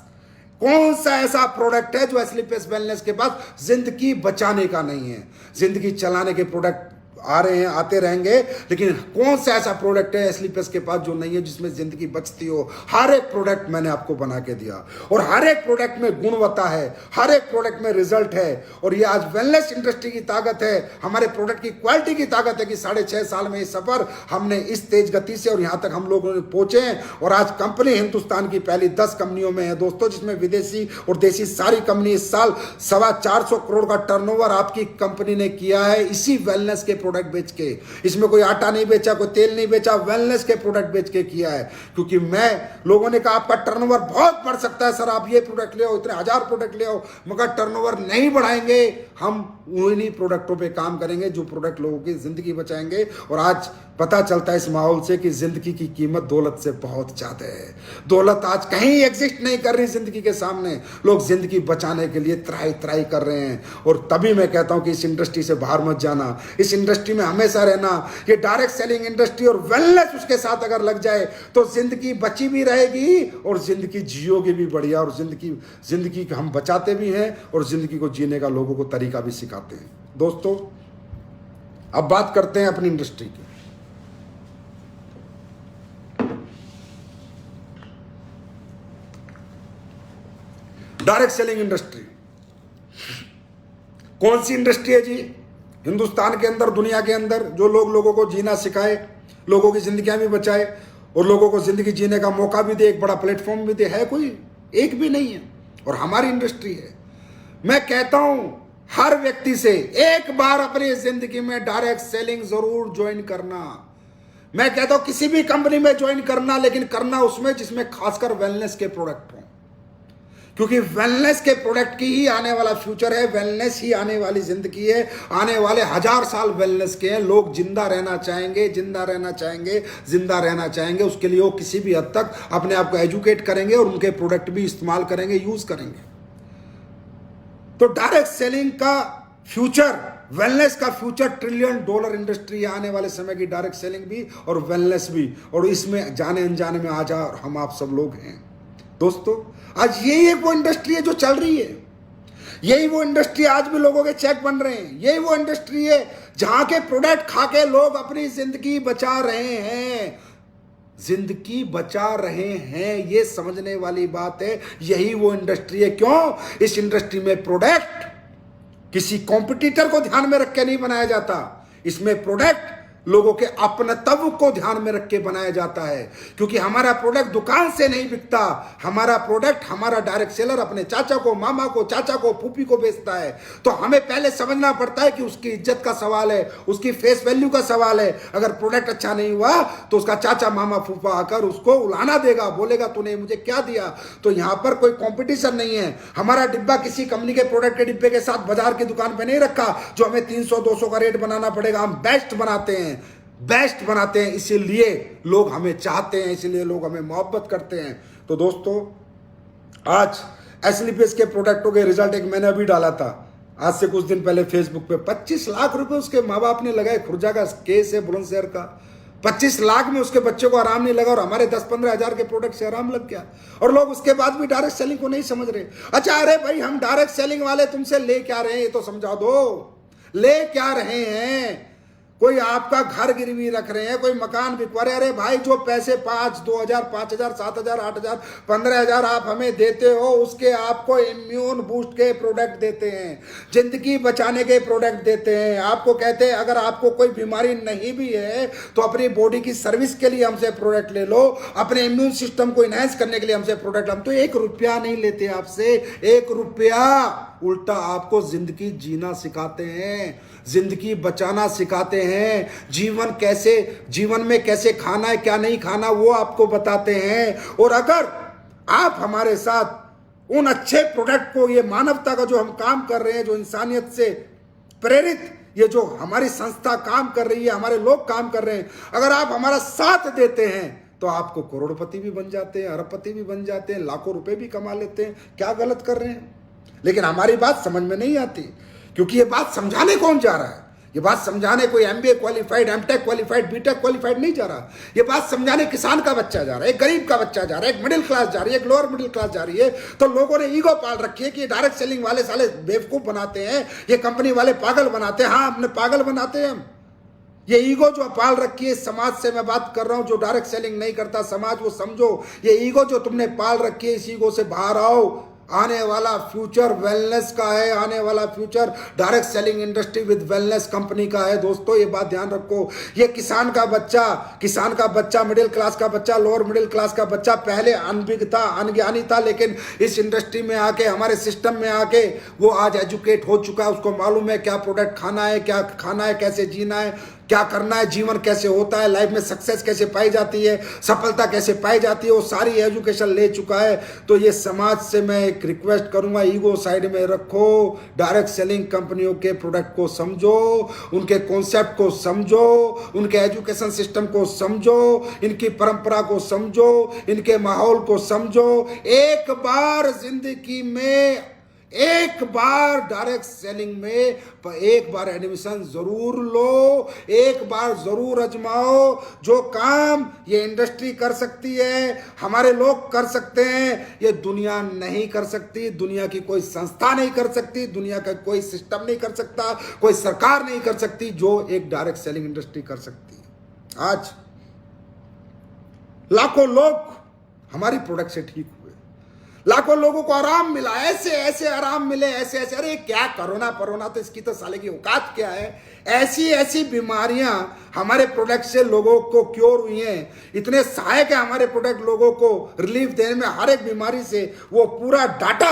कौन सा ऐसा प्रोडक्ट है जो एस्क्लेपियस वेलनेस के पास जिंदगी बचाने का नहीं है, जिंदगी चलाने के प्रोडक्ट आ रहे हैं, आते रहेंगे, लेकिन कौन सा ऐसा प्रोडक्ट है एसलीपीएस के पास जो नहीं है जिसमें जिंदगी बचती हो? हर एक प्रोडक्ट मैंने आपको बना के दिया और हर एक प्रोडक्ट में गुणवत्ता है, हर एक प्रोडक्ट में रिजल्ट है। और ये आज वेलनेस इंडस्ट्री की ताकत है, हमारे प्रोडक्ट की क्वालिटी की ताकत है कि 6.5 साल में ये सफर हमने इस तेज गति से और यहां तक हम लोग पहुंचे हैं। और आज कंपनी हिंदुस्तान की पहली 10 कंपनियों में है दोस्तों, जिसमें विदेशी और देसी सारी कंपनी। इस साल 425 करोड़ का टर्नओवर आपकी कंपनी ने किया है इसी वेलनेस के प्रोडक्ट बेच के। इसमें कोई आटा नहीं बेचा, कोई तेल नहीं बेचा, वेलनेस के प्रोडक्ट बेच के किया है। क्योंकि लोगों ने कहा आपका टर्नओवर बहुत बढ़ सकता है सर, आप ये प्रोडक्ट ले आओ, इतने 1000 प्रोडक्ट ले आओ, मगर टर्नओवर नहीं बढ़ाएंगे, हम उन्हीं प्रोडक्टों पे काम करेंगे जो प्रोडक्ट लोगों की जिंदगी बचाएंगे। और आज पता चलता है इस माहौल से कि जिंदगी की कीमत दौलत से बहुत ज्यादा है। दौलत आज कहीं एग्जिस्ट नहीं कर रही जिंदगी के सामने। लोग जिंदगी बचाने के लिए त्राही त्राही कर रहे हैं। और तभी मैं कहता हूं कि इस इंडस्ट्री से बाहर मत जाना, इस इंडस्ट्री में हमेशा रहना। ये डायरेक्ट सेलिंग इंडस्ट्री और वेलनेस उसके साथ अगर लग जाए तो जिंदगी बची भी रहेगी और जिंदगी जियोगी भी बढ़िया। और जिंदगी हम बचाते भी हैं और जिंदगी को जीने का लोगों को तरीका भी सिखाते हैं। दोस्तों, अब बात करते हैं अपनी इंडस्ट्री की। डायरेक्ट सेलिंग इंडस्ट्री कौन सी इंडस्ट्री है जी? हिंदुस्तान के अंदर, दुनिया के अंदर जो लोगों को जीना सिखाए, लोगों की जिंदगियां भी बचाए और लोगों को जिंदगी जीने का मौका भी दे, एक बड़ा प्लेटफॉर्म भी दे, है कोई? एक भी नहीं है। और हमारी इंडस्ट्री है। मैं कहता हूं हर व्यक्ति से एक बार अपनी जिंदगी में डायरेक्ट सेलिंग जरूर ज्वाइन करना। मैं कहता हूं किसी भी कंपनी में ज्वाइन करना, लेकिन करना उसमें जिसमें खासकर वेलनेस के प्रोडक्ट हो। क्योंकि वेलनेस के प्रोडक्ट की ही आने वाला फ्यूचर है, वेलनेस ही आने वाली जिंदगी है। आने वाले 1000 साल वेलनेस के हैं। लोग जिंदा रहना चाहेंगे, जिंदा रहना चाहेंगे, जिंदा रहना चाहेंगे। उसके लिए वो किसी भी हद तक अपने आप को एजुकेट करेंगे और उनके प्रोडक्ट भी इस्तेमाल करेंगे, यूज करेंगे। तो डायरेक्ट सेलिंग का फ्यूचर, वेलनेस का फ्यूचर $1 ट्रिलियन इंडस्ट्री है आने वाले समय की, डायरेक्ट सेलिंग भी और वेलनेस भी। और इसमें जाने अनजाने में आज हम आप सब लोग हैं। दोस्तों, आज यही एक वो इंडस्ट्री है जो चल रही है। यही वो इंडस्ट्री आज भी लोगों के चेक बन रहे हैं। यही वो इंडस्ट्री है जहां के प्रोडक्ट खा के लोग अपनी जिंदगी बचा रहे हैं। जिंदगी बचा रहे हैं, ये समझने वाली बात है। यही वो इंडस्ट्री है। क्यों? इस इंडस्ट्री में प्रोडक्ट किसी कॉम्पिटिटर को ध्यान में रख के नहीं बनाया जाता। इसमें प्रोडक्ट लोगों के अपनत्व को ध्यान में रख के बनाया जाता है। क्योंकि हमारा प्रोडक्ट दुकान से नहीं बिकता। हमारा प्रोडक्ट हमारा डायरेक्ट सेलर अपने चाचा को, मामा को, चाचा को, फूफी को बेचता है। तो हमें पहले समझना पड़ता है कि उसकी इज्जत का सवाल है, उसकी फेस वैल्यू का सवाल है। अगर प्रोडक्ट अच्छा नहीं हुआ तो उसका चाचा, मामा, फूफा आकर उसको उलाना देगा, बोलेगा तूने मुझे क्या दिया। तो यहां पर कोई कॉम्पिटिशन नहीं है। हमारा डिब्बा किसी कंपनी के प्रोडक्ट के डिब्बे के साथ बाजार की दुकान पर नहीं रखा जो हमें 300-200 का रेट बनाना पड़ेगा। हम बेस्ट बनाते हैं, बेस्ट बनाते हैं। इसीलिए लोग हमें चाहते हैं, इसीलिए लोग हमें मोहब्बत करते हैं। तो दोस्तों, आज एसलीपीएस के प्रोडक्टों के रिजल्ट एक मैंने अभी डाला था, आज से कुछ दिन पहले फेसबुक पे। 25 लाख रुपए उसके माँ बाप ने लगाए। खुर्जा का केस है बुलंदशहर का। 25 लाख में उसके बच्चे को आराम नहीं लगा और हमारे 10-15 हजार के प्रोडक्ट से आराम लग गया। और लोग उसके बाद भी डायरेक्ट सेलिंग को नहीं समझ रहे। अच्छा, अरे भाई, हम डायरेक्ट सेलिंग वाले तुमसे ले क्या रहे हैं ये तो समझा दो। ले क्या रहे हैं? कोई आपका घर गिरवी रख रहे हैं, कोई मकान बिकवा रहे। अरे भाई, जो पैसे 5, 2000, 5000, 7000, 8000, 15000 आप हमें देते हो, उसके आपको इम्यून बूस्ट के प्रोडक्ट देते हैं, जिंदगी बचाने के प्रोडक्ट देते हैं। आपको कहते हैं अगर आपको कोई बीमारी नहीं भी है तो अपनी बॉडी की सर्विस के लिए हमसे प्रोडक्ट ले लो, अपने इम्यून सिस्टम को इनहेंस करने के लिए हमसे प्रोडक्ट। हम तो 1 रुपया नहीं लेते आपसे, 1 रुपया। उल्टा आपको जिंदगी जीना सिखाते हैं, जिंदगी बचाना सिखाते हैं, जीवन में कैसे खाना है, क्या नहीं खाना, वो आपको बताते हैं। और अगर आप हमारे साथ उन अच्छे प्रोडक्ट को, ये मानवता का जो हम काम कर रहे हैं, जो इंसानियत से प्रेरित ये जो हमारी संस्था काम कर रही है, हमारे लोग काम कर रहे हैं, अगर आप हमारा साथ देते हैं तो आपको करोड़पति भी बन जाते हैं, अरबपति भी बन जाते हैं, लाखों रुपए भी कमा लेते हैं। क्या गलत कर रहे हैं? लेकिन हमारी बात समझ में नहीं आती, क्योंकि ये बात समझाने कौन जा रहा है? ये बात समझाने कोई MBA qualified, MTech qualified, BTech qualified नहीं जा रहा। ये बात समझाने किसान का बच्चा जा रहा है, एक गरीब का बच्चा जा रहा है, एक मिडिल क्लास जा रही है, एक लोअर मिडिल क्लास जा रही है। तो लोगों ने ईगो पाल रखी है कि डायरेक्ट सेलिंग वाले साले बेवकूफ बनाते हैं, ये कंपनी वाले पागल बनाते हैं। हाँ, हमने पागल बनाते हैं हम, ये ईगो जो पाल रखी है समाज से मैं बात कर रहा हूं, जो डायरेक्ट सेलिंग नहीं करता समाज, वो समझो ये ईगो जो तुमने पाल रखी है, इस ईगो से बाहर आओ। आने वाला फ्यूचर वेलनेस का है, आने वाला future direct selling industry with wellness company का है। दोस्तों ये बात ध्यान रखो। ये किसान का बच्चा, मिडिल क्लास का बच्चा, लोअर मिडिल क्लास का बच्चा पहले अनभिज्ञ था, अनज्ञानी था, लेकिन इस इंडस्ट्री में आके, हमारे सिस्टम में आके वो आज एजुकेट हो चुका है। उसको मालूम है क्या प्रोडक्ट खाना है, क्या खाना है, कैसे जीना है, क्या करना है, जीवन कैसे होता है, लाइफ में सक्सेस कैसे पाई जाती है, सफलता कैसे पाई जाती है, वो सारी एजुकेशन ले चुका है। तो ये समाज से मैं एक रिक्वेस्ट करूंगा, ईगो साइड में रखो, डायरेक्ट सेलिंग कंपनियों के प्रोडक्ट को समझो, उनके कॉन्सेप्ट को समझो, उनके एजुकेशन सिस्टम को समझो, इनकी परंपरा को समझो, इनके माहौल को समझो। एक बार जिंदगी में, एक बार डायरेक्ट सेलिंग में एक बार एडमिशन जरूर लो, एक बार जरूर आजमाओ। जो काम ये इंडस्ट्री कर सकती है, हमारे लोग कर सकते हैं, ये दुनिया नहीं कर सकती, दुनिया की कोई संस्था नहीं कर सकती, दुनिया का कोई सिस्टम नहीं कर सकता, कोई सरकार नहीं कर सकती, जो एक डायरेक्ट सेलिंग इंडस्ट्री कर सकती है। आज लाखों लोग हमारी प्रोडक्ट से ठीक हुए, लाखों लोगों को आराम मिला, ऐसे ऐसे आराम मिले, ऐसे ऐसे। अरे क्या कोरोना तो इसकी तो साले की औकात क्या है। ऐसी ऐसी बीमारियां हमारे प्रोडक्ट से लोगों को क्योर हुई हैं, इतने सहायक है हमारे प्रोडक्ट लोगों को रिलीफ देने में हर एक बीमारी से। वो पूरा डाटा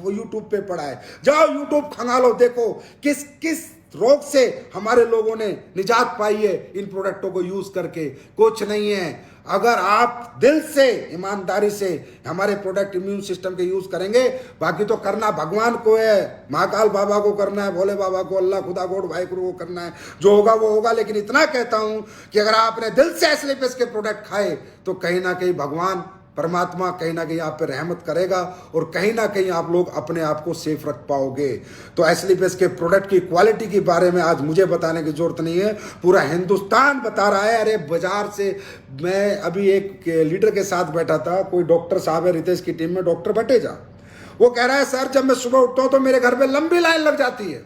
यूट्यूब पे पड़ा है, जाओ यूट्यूब खंगालो, देखो किस किस रोग से हमारे लोगों ने निजात पाई है इन प्रोडक्टों को यूज करके। कुछ नहीं है। अगर आप दिल से, ईमानदारी से हमारे प्रोडक्ट इम्यून सिस्टम के यूज करेंगे, बाकी तो करना भगवान को है, महाकाल बाबा को करना है, भोले बाबा को, अल्लाह खुदा गॉड वाहिगुरु को करना है, जो होगा वो होगा। लेकिन इतना कहता हूं कि अगर आपने दिल से एस्लीपिस के प्रोडक्ट खाए तो कहीं ना कहीं भगवान परमात्मा कहीं ना कहीं आप पे रहमत करेगा और कहीं ना कहीं आप लोग अपने आप को सेफ रख पाओगे। तो एस्लीपिस के प्रोडक्ट की क्वालिटी के बारे में आज मुझे बताने की जरूरत नहीं है, पूरा हिंदुस्तान बता रहा है। अरे बाजार से मैं अभी एक लीडर के साथ बैठा था, कोई डॉक्टर साहब है रितेश की टीम में, डॉक्टर भटेजा, वो कह रहा है सर जब मैं सुबह उठता हूं तो मेरे घर पे लंबी लाइन लग जाती है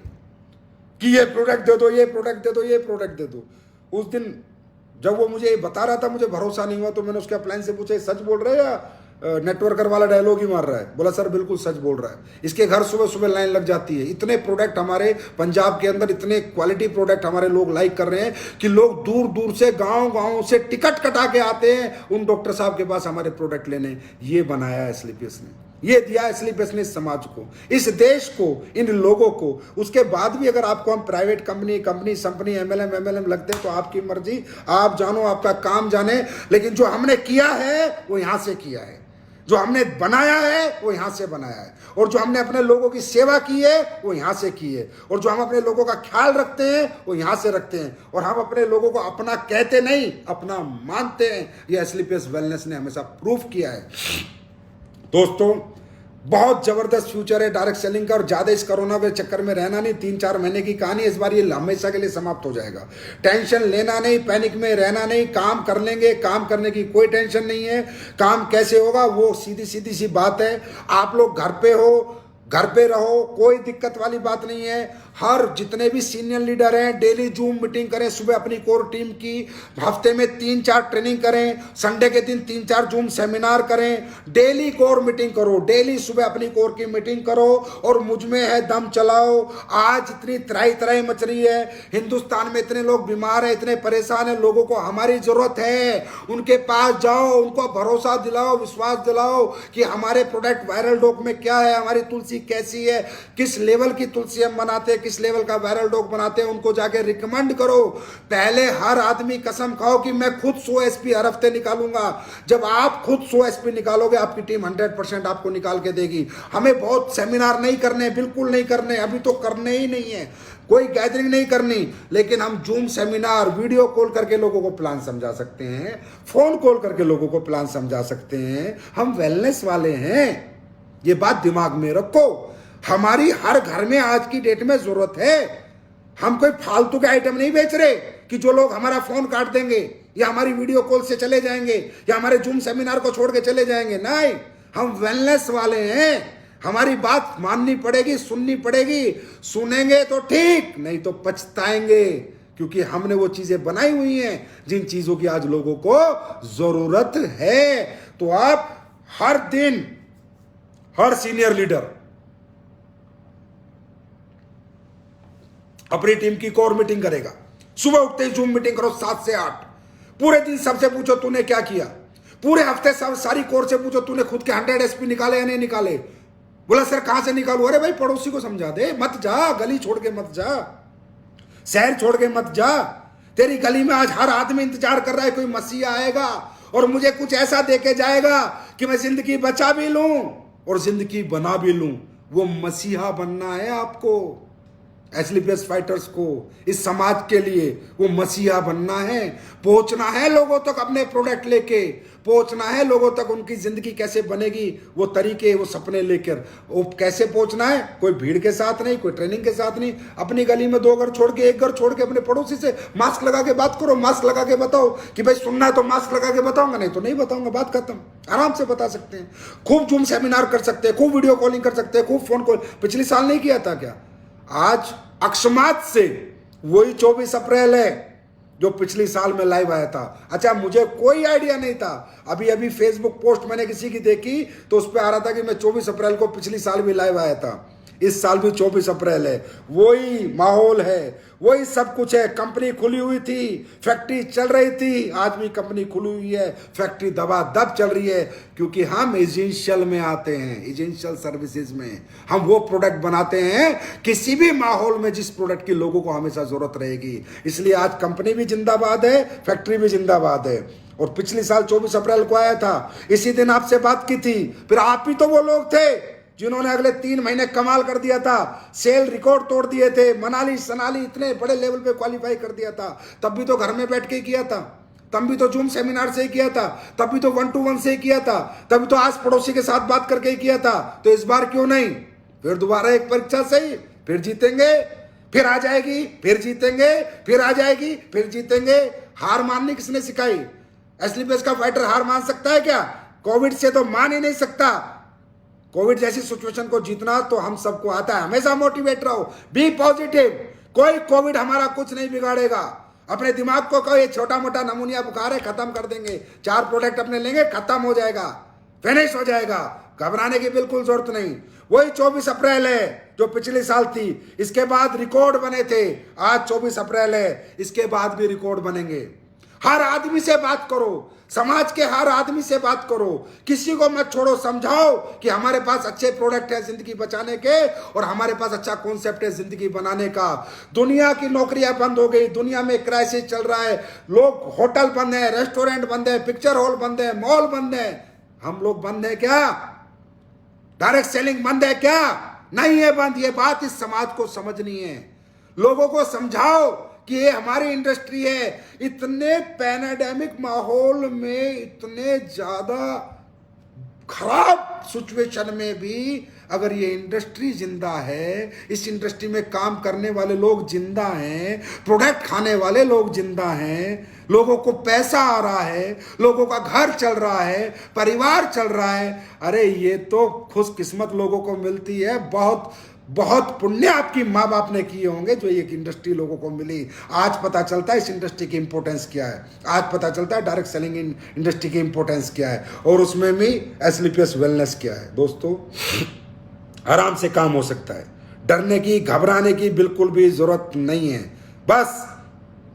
कि ये प्रोडक्ट दे दो, ये प्रोडक्ट दे दो, ये प्रोडक्ट दे दो। उस दिन जब वो मुझे बता रहा था मुझे भरोसा नहीं हुआ, तो मैंने उसके अपलाइन से पूछा सच बोल रहे हैं या नेटवर्कर वाला डायलॉग ही मार रहा है? बोला सर बिल्कुल सच बोल रहा है। इसके घर सुबह सुबह लाइन लग जाती है। इतने प्रोडक्ट हमारे पंजाब के अंदर, इतने क्वालिटी प्रोडक्ट हमारे लोग लाइक कर रहे हैं कि लोग दूर दूर से, गांव से टिकट कटा के आते हैं उन डॉक्टर साहब के पास हमारे प्रोडक्ट लेने। ये बनाया है एस्लीपियस ने, ये दिया एस्लीपियस ने इस समाज को, इस देश को, इन लोगों को। उसके बाद भी अगर आपको हम प्राइवेट कंपनी एमएलएम लगते हैं तो आपकी मर्जी, आप जानो, आपका काम जाने। लेकिन जो हमने किया है वो यहां से किया है, जो हमने बनाया है वो यहां से बनाया है, और जो हमने अपने लोगों की सेवा की है वो यहां से की है, और जो हम अपने लोगों का ख्याल रखते हैं वो यहां से रखते हैं। और हम अपने लोगों को अपना कहते नहीं, अपना मानते हैं। ये एस्लीपियस वेलनेस ने हमेशा प्रूफ किया है। दोस्तों बहुत जबरदस्त फ्यूचर है डायरेक्ट सेलिंग का, और ज्यादा इस कोरोना के चक्कर में रहना नहीं। 3-4 महीने की कहानी, इस बार ये हमेशा के लिए समाप्त हो जाएगा। टेंशन लेना नहीं, पैनिक में रहना नहीं, काम कर लेंगे, काम करने की कोई टेंशन नहीं है। काम कैसे होगा वो सीधी सी बात है। आप लोग घर पे हो, घर पे रहो, कोई दिक्कत वाली बात नहीं है। हर जितने भी सीनियर लीडर हैं डेली जूम मीटिंग करें सुबह अपनी कोर टीम की, हफ्ते में 3-4 ट्रेनिंग करें, संडे के दिन 3-4 जूम सेमिनार करें, डेली कोर मीटिंग करो, डेली सुबह अपनी कोर की मीटिंग करो, और मुझ में है दम चलाओ। आज इतनी तराई मच रही है, हिंदुस्तान में इतने लोग बीमार हैं, इतने परेशान हैं, लोगों को हमारी जरूरत है। उनके पास जाओ, उनको भरोसा दिलाओ, विश्वास दिलाओ कि हमारे प्रोडक्ट वायरल डॉक में क्या है, हमारी तुलसी कैसी है, किस लेवल की तुलसी हम बनाते हैं, किस लेवल का वायरल डॉग बनाते हैं, उनको जाके रिकमेंड करो। पहले हर आदमी कसम खाओ कि मैं खुद 100 एसपी हर हफ्ते निकालूंगा। जब आप खुद 100 एसपी निकालोगे आपकी टीम 100% आपको निकाल के देगी। हमें बहुत सेमिनार नहीं करने, बिल्कुल नहीं करने, अभी तो करने ही नहीं है, कोई गैदरिंग नहीं करनी। लेकिन हम जूम सेमिनार, वीडियो कॉल करके लोगों को प्लान समझा सकते हैं, फोन कॉल करके लोगों को प्लान समझा सकते हैं। हम वेलनेस वाले हैं, ये बात दिमाग में रखो। हमारी हर घर में आज की डेट में जरूरत है। हम कोई फालतू के आइटम नहीं बेच रहे कि जो लोग हमारा फोन काट देंगे या हमारी वीडियो कॉल से चले जाएंगे या हमारे जूम सेमिनार को छोड़ के चले जाएंगे। नहीं, हम वेलनेस वाले हैं। हमारी बात माननी पड़ेगी, सुननी पड़ेगी। सुनेंगे तो ठीक, नहीं तो पछताएंगे, क्योंकि हमने वो चीजें बनाई हुई हैं जिन चीजों की आज लोगों को जरूरत है। तो आप हर दिन, हर सीनियर लीडर अपनी टीम की कोर मीटिंग करेगा। सुबह उठते ही जूम मीटिंग करो 7 से 8। पूरे दिन सबसे पूछो तूने क्या किया। पूरे हफ्ते सब सारी कोर से पूछो तूने खुद के 100 SP निकाले या नहीं निकाले। बोला सर कहां से निकालू। अरे भाई पड़ोसी को समझा दे, मत जा, गली छोड़ के मत जा, शहर छोड़ के मत जा। तेरी गली में आज हर आदमी इंतजार कर रहा है कोई मसीहा आएगा और मुझे कुछ ऐसा देके जाएगा कि मैं जिंदगी बचा भी लूं और जिंदगी बना भी लूं। वो मसीहा बनना है आपको, एसलीपीएस फाइटर्स को, इस समाज के लिए वो मसीहा बनना है। पहुंचना है लोगों तक अपने प्रोडक्ट लेके, पहुंचना है लोगों तक उनकी जिंदगी कैसे बनेगी, वो तरीके, वो सपने लेकर। वो कैसे पहुंचना है, कोई भीड़ के साथ नहीं, कोई ट्रेनिंग के साथ नहीं। अपनी गली में 2 घर छोड़ के, 1 घर छोड़ के अपने पड़ोसी से मास्क लगा के बात करो। मास्क लगा के बताओ कि भाई सुनना है तो मास्क लगा के बताऊंगा, नहीं तो नहीं बताऊंगा, बात खत्म। आराम से बता सकते हैं। खूब जूम सेमिनार कर सकते हैं, खूब वीडियो कॉलिंग कर सकते हैं, खूब फोन कॉल। पिछले साल नहीं किया था क्या? आज अक्षमात से वही 24 अप्रैल है जो पिछले साल में लाइव आया था। अच्छा, मुझे कोई आइडिया नहीं था, अभी फेसबुक पोस्ट मैंने किसी की देखी तो उस पर आ रहा था कि मैं 24 अप्रैल को पिछले साल भी लाइव आया था। इस साल भी 24 अप्रैल है। वही माहौल है, वही सब कुछ है। कंपनी खुली हुई थी, फैक्ट्री चल रही थी, आज भी कंपनी खुली हुई है, फैक्ट्री दबादब चल रही है। क्योंकि हम एजेंशियल में आते हैं, एजेंशियल सर्विसेज में हम वो प्रोडक्ट बनाते हैं किसी भी माहौल में जिस प्रोडक्ट की लोगों को हमेशा जरूरत रहेगी। इसलिए आज कंपनी भी जिंदाबाद है, फैक्ट्री भी जिंदाबाद है। और पिछले साल 24 अप्रैल को आया था, इसी दिन आपसे बात की थी। फिर आप ही तो वो लोग थे जिन्होंने अगले 3 महीने कमाल कर दिया था, सेल रिकॉर्ड तोड़ दिए थे, मनाली सनाली इतने बड़े लेवल पे क्वालिफाई कर दिया था। तब भी तो घर में बैठ के किया था, तब भी तो जूम सेमिनार से ही किया था, तब भी तो 1-to-1 से ही किया था, तभी तो आज पड़ोसी के साथ बात करके ही किया था। तो इस बार क्यों नहीं? फिर दोबारा एक परीक्षा सही, फिर जीतेंगे, फिर आ जाएगी, फिर जीतेंगे, फिर आ जाएगी, फिर जीतेंगे। हार माननी किसने सिखाई? एसलीपीएस का फाइटर हार मान सकता है क्या? कोविड से तो मान ही नहीं सकता। कोविड जैसी सिचुएशन को जीतना तो हम सबको आता है। हमेशा मोटिवेट रहो, बी पॉजिटिव। कोई कोविड हमारा कुछ नहीं बिगाड़ेगा। अपने दिमाग को कहो ये छोटा मोटा नमूनिया बुखार है, खत्म कर देंगे, 4 प्रोडक्ट अपने लेंगे, खत्म हो जाएगा, फिनिश हो जाएगा। घबराने की बिल्कुल जरूरत नहीं। वही 24 अप्रैल है जो पिछले साल थी, इसके बाद रिकॉर्ड बने थे। आज 24 अप्रैल है, इसके बाद भी रिकॉर्ड बनेंगे। हर आदमी से बात करो, समाज के हर आदमी से बात करो, किसी को मत छोड़ो। समझाओ कि हमारे पास अच्छे प्रोडक्ट है जिंदगी बचाने के और हमारे पास अच्छा कॉन्सेप्ट है जिंदगी बनाने का। दुनिया की नौकरियां बंद हो गई, दुनिया में क्राइसिस चल रहा है, लोग होटल बंद है, रेस्टोरेंट बंद है, पिक्चर हॉल बंद है, मॉल बंद है। हम लोग बंद है क्या? डायरेक्ट सेलिंग बंद है क्या? नहीं है बंद। ये बात इस समाज को समझनी है। लोगों को समझाओ कि ये हमारी इंडस्ट्री है। इतने पैंडेमिक माहौल में, इतने ज्यादा खराब सिचुएशन में भी अगर ये इंडस्ट्री जिंदा है, इस इंडस्ट्री में काम करने वाले लोग जिंदा हैं, प्रोडक्ट खाने वाले लोग जिंदा हैं, लोगों को पैसा आ रहा है, लोगों का घर चल रहा है, परिवार चल रहा है। अरे ये तो खुशकिस्मत लोगों को मिलती है। बहुत बहुत पुण्य आपकी माँ बाप ने किए होंगे जो एक इंडस्ट्री लोगों को मिली। आज पता चलता है इस इंडस्ट्री की इंपॉर्टेंस क्या है, आज पता चलता है डायरेक्ट सेलिंग इंडस्ट्री की इंपॉर्टेंस क्या है और उसमें भी एसलीपीएस वेलनेस क्या है। दोस्तों, आराम से काम हो सकता है, डरने की, घबराने की बिल्कुल भी जरूरत नहीं है। बस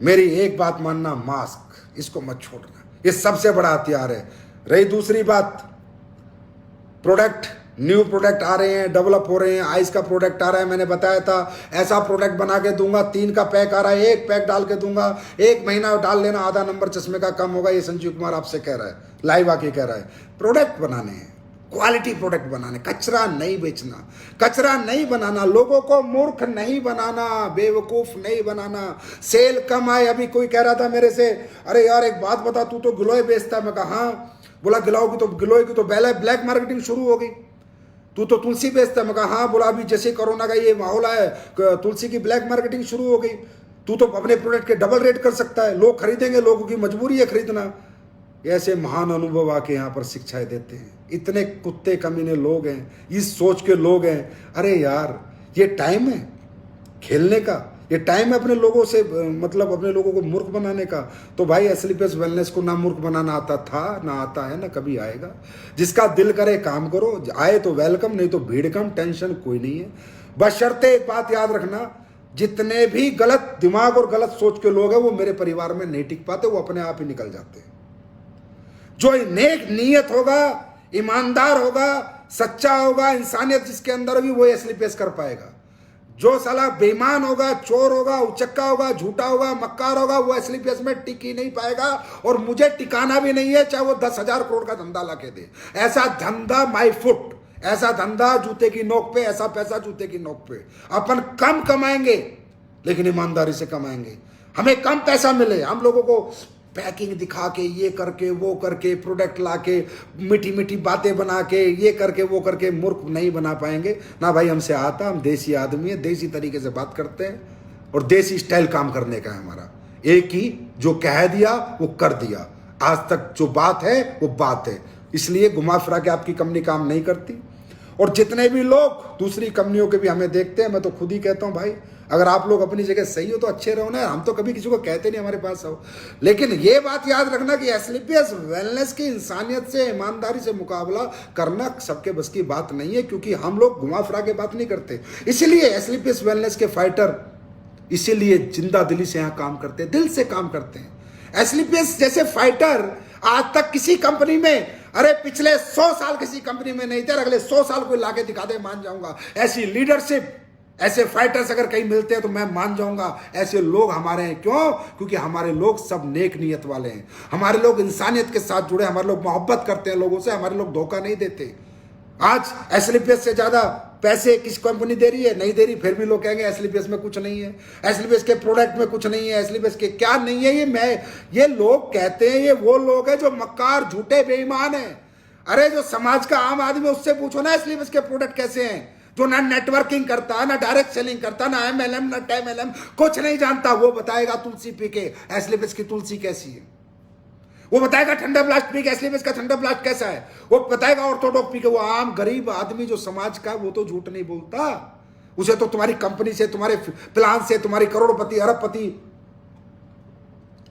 मेरी एक बात मानना, मास्क, इसको मत छोड़ना, ये सबसे बड़ा हथियार है। रही दूसरी बात, प्रोडक्ट, न्यू प्रोडक्ट आ रहे हैं, डेवलप हो रहे हैं। आइस का प्रोडक्ट आ रहा है, मैंने बताया था ऐसा प्रोडक्ट बना के दूंगा। 3 का पैक आ रहा है, 1 पैक डाल के दूंगा, 1 महीना डाल लेना, आधा नंबर चश्मे का कम होगा। ये संजीव कुमार आपसे कह रहा है, लाइव आके कह रहा है। प्रोडक्ट बनाने हैं, क्वालिटी प्रोडक्ट बनाने, कचरा नहीं बेचना, कचरा नहीं बनाना, लोगों को मूर्ख नहीं बनाना, बेवकूफ नहीं बनाना। सेल कम आए, अभी कोई कह रहा था मेरे से, अरे यार एक बात बता, तू तो गिलोय बेचता है। मैं कहा हाँ। बोला गिलोय की तो ब्लैक मार्केटिंग शुरू हो गई। तू तो तुलसी बेचता है। मैं कहा हाँ। बोला अभी जैसे कोरोना का ये माहौल है, तुलसी की ब्लैक मार्केटिंग शुरू हो गई। तू तो अपने प्रोडक्ट के डबल रेट कर सकता है, लोग खरीदेंगे, लोगों की मजबूरी है खरीदना। ऐसे महान अनुभव आके यहाँ पर शिक्षाएं देते हैं। इतने कुत्ते कमीने लोग हैं, इस सोच के लोग हैं। अरे यार ये टाइम है खेलने का, ये टाइम है अपने लोगों से मतलब अपने लोगों को मूर्ख बनाने का। तो भाई एसलीपीएस वेलनेस को ना मूर्ख बनाना आता था, ना आता है, ना कभी आएगा। जिसका दिल करे काम करो, आए तो वेलकम, नहीं तो भीड़ कम, टेंशन कोई नहीं है। बशर्ते एक बात याद रखना, जितने भी गलत दिमाग और गलत सोच के लोग हैं वो मेरे परिवार में नहीं टिक पाते, वो अपने आप ही निकल जाते हैं। जो नेक नीयत होगा, ईमानदार होगा, सच्चा होगा, इंसानियत जिसके अंदर होगी, वो एसलीपीएस कर पाएगा। जो साला बेईमान होगा, चोर होगा, उचक्का होगा, झूठा होगा, मक्कार होगा, वो एसलीपीएस में टिक ही नहीं पाएगा। और मुझे टिकाना भी नहीं है, चाहे वो 10,000 करोड़ का धंधा ला के दे। ऐसा धंधा माई फुट, ऐसा धंधा जूते की नोक पे, ऐसा पैसा जूते की नोक पे। अपन कम कमाएंगे लेकिन ईमानदारी से कमाएंगे। हमें कम पैसा मिले, हम लोगों को पैकिंग दिखा के, ये करके वो करके, प्रोडक्ट ला के, मीठी मीठी बातें बना के, ये करके वो करके मूर्ख नहीं बना पाएंगे ना भाई। हमसे आता, हम देसी आदमी है, देसी तरीके से बात करते हैं और देसी स्टाइल काम करने का है हमारा। एक ही जो कह दिया वो कर दिया। आज तक जो बात है वो बात है, इसलिए घुमा फिरा के आपकी कंपनी काम नहीं करती। और जितने भी लोग दूसरी कंपनियों के भी हमें देखते हैं, मैं तो खुद ही कहता हूं भाई, अगर आप लोग अपनी जगह सही हो तो अच्छे रहो ना। हम तो कभी किसी को कहते नहीं हमारे पास आओ, लेकिन ये बात याद रखना कि एसलीपीएस वेलनेस की इंसानियत से, ईमानदारी से मुकाबला करना सबके बस की बात नहीं है, क्योंकि हम लोग घुमा फिरा के बात नहीं करते। इसीलिए एसलीपीएस वेलनेस के फाइटर इसीलिए जिंदा दिली से यहाँ काम करते हैं, दिल से काम करते हैं। एसलीपीएस जैसे फाइटर आज तक किसी कंपनी में, अरे पिछले 100 साल किसी कंपनी में नहीं थे, अगले 100 साल कोई लाके दिखा दे मान जाऊंगा। ऐसी लीडरशिप, ऐसे फाइटर्स अगर कहीं मिलते हैं तो मैं मान जाऊंगा ऐसे लोग हमारे हैं। क्यों? क्योंकि हमारे लोग सब नेक नीयत वाले हैं, हमारे लोग इंसानियत के साथ जुड़े, हमारे लोग मोहब्बत करते हैं लोगों से, हमारे लोग धोखा नहीं देते। आज एसलीपीएस से ज्यादा पैसे किस कंपनी दे रही है? नहीं दे रही, फिर भी लोग कहेंगे एसलीपीएस में कुछ नहीं है, एसलीपीएस के प्रोडक्ट में कुछ नहीं है, एसलीपीएस के क्या नहीं है। ये लोग कहते हैं, ये वो लोग हैं जो मक्कार, झूठे, बेईमान हैं। अरे जो समाज का आम आदमी, उससे पूछो ना एसलीपीएस के प्रोडक्ट कैसे हैं। जो ना नेटवर्किंग करता, ना डायरेक्ट सेलिंग करता, ना एमएलएम, ना टेमएलएम, कुछ नहीं जानता, वो बताएगा तुलसी पी के एसलीपीएस की तुलसी कैसी है। वो बताएगा ठंडा ब्लास्ट पी के एसलीपीएस का ठंडा ब्लास्ट कैसा है। वो बताएगा ऑर्थोडॉक्स पी के। वो आम गरीब आदमी जो समाज का, वो तो झूठ नहीं बोलता। उसे तो तुम्हारी कंपनी से, तुम्हारे प्लान से, तुम्हारी करोड़पति, अरबपति,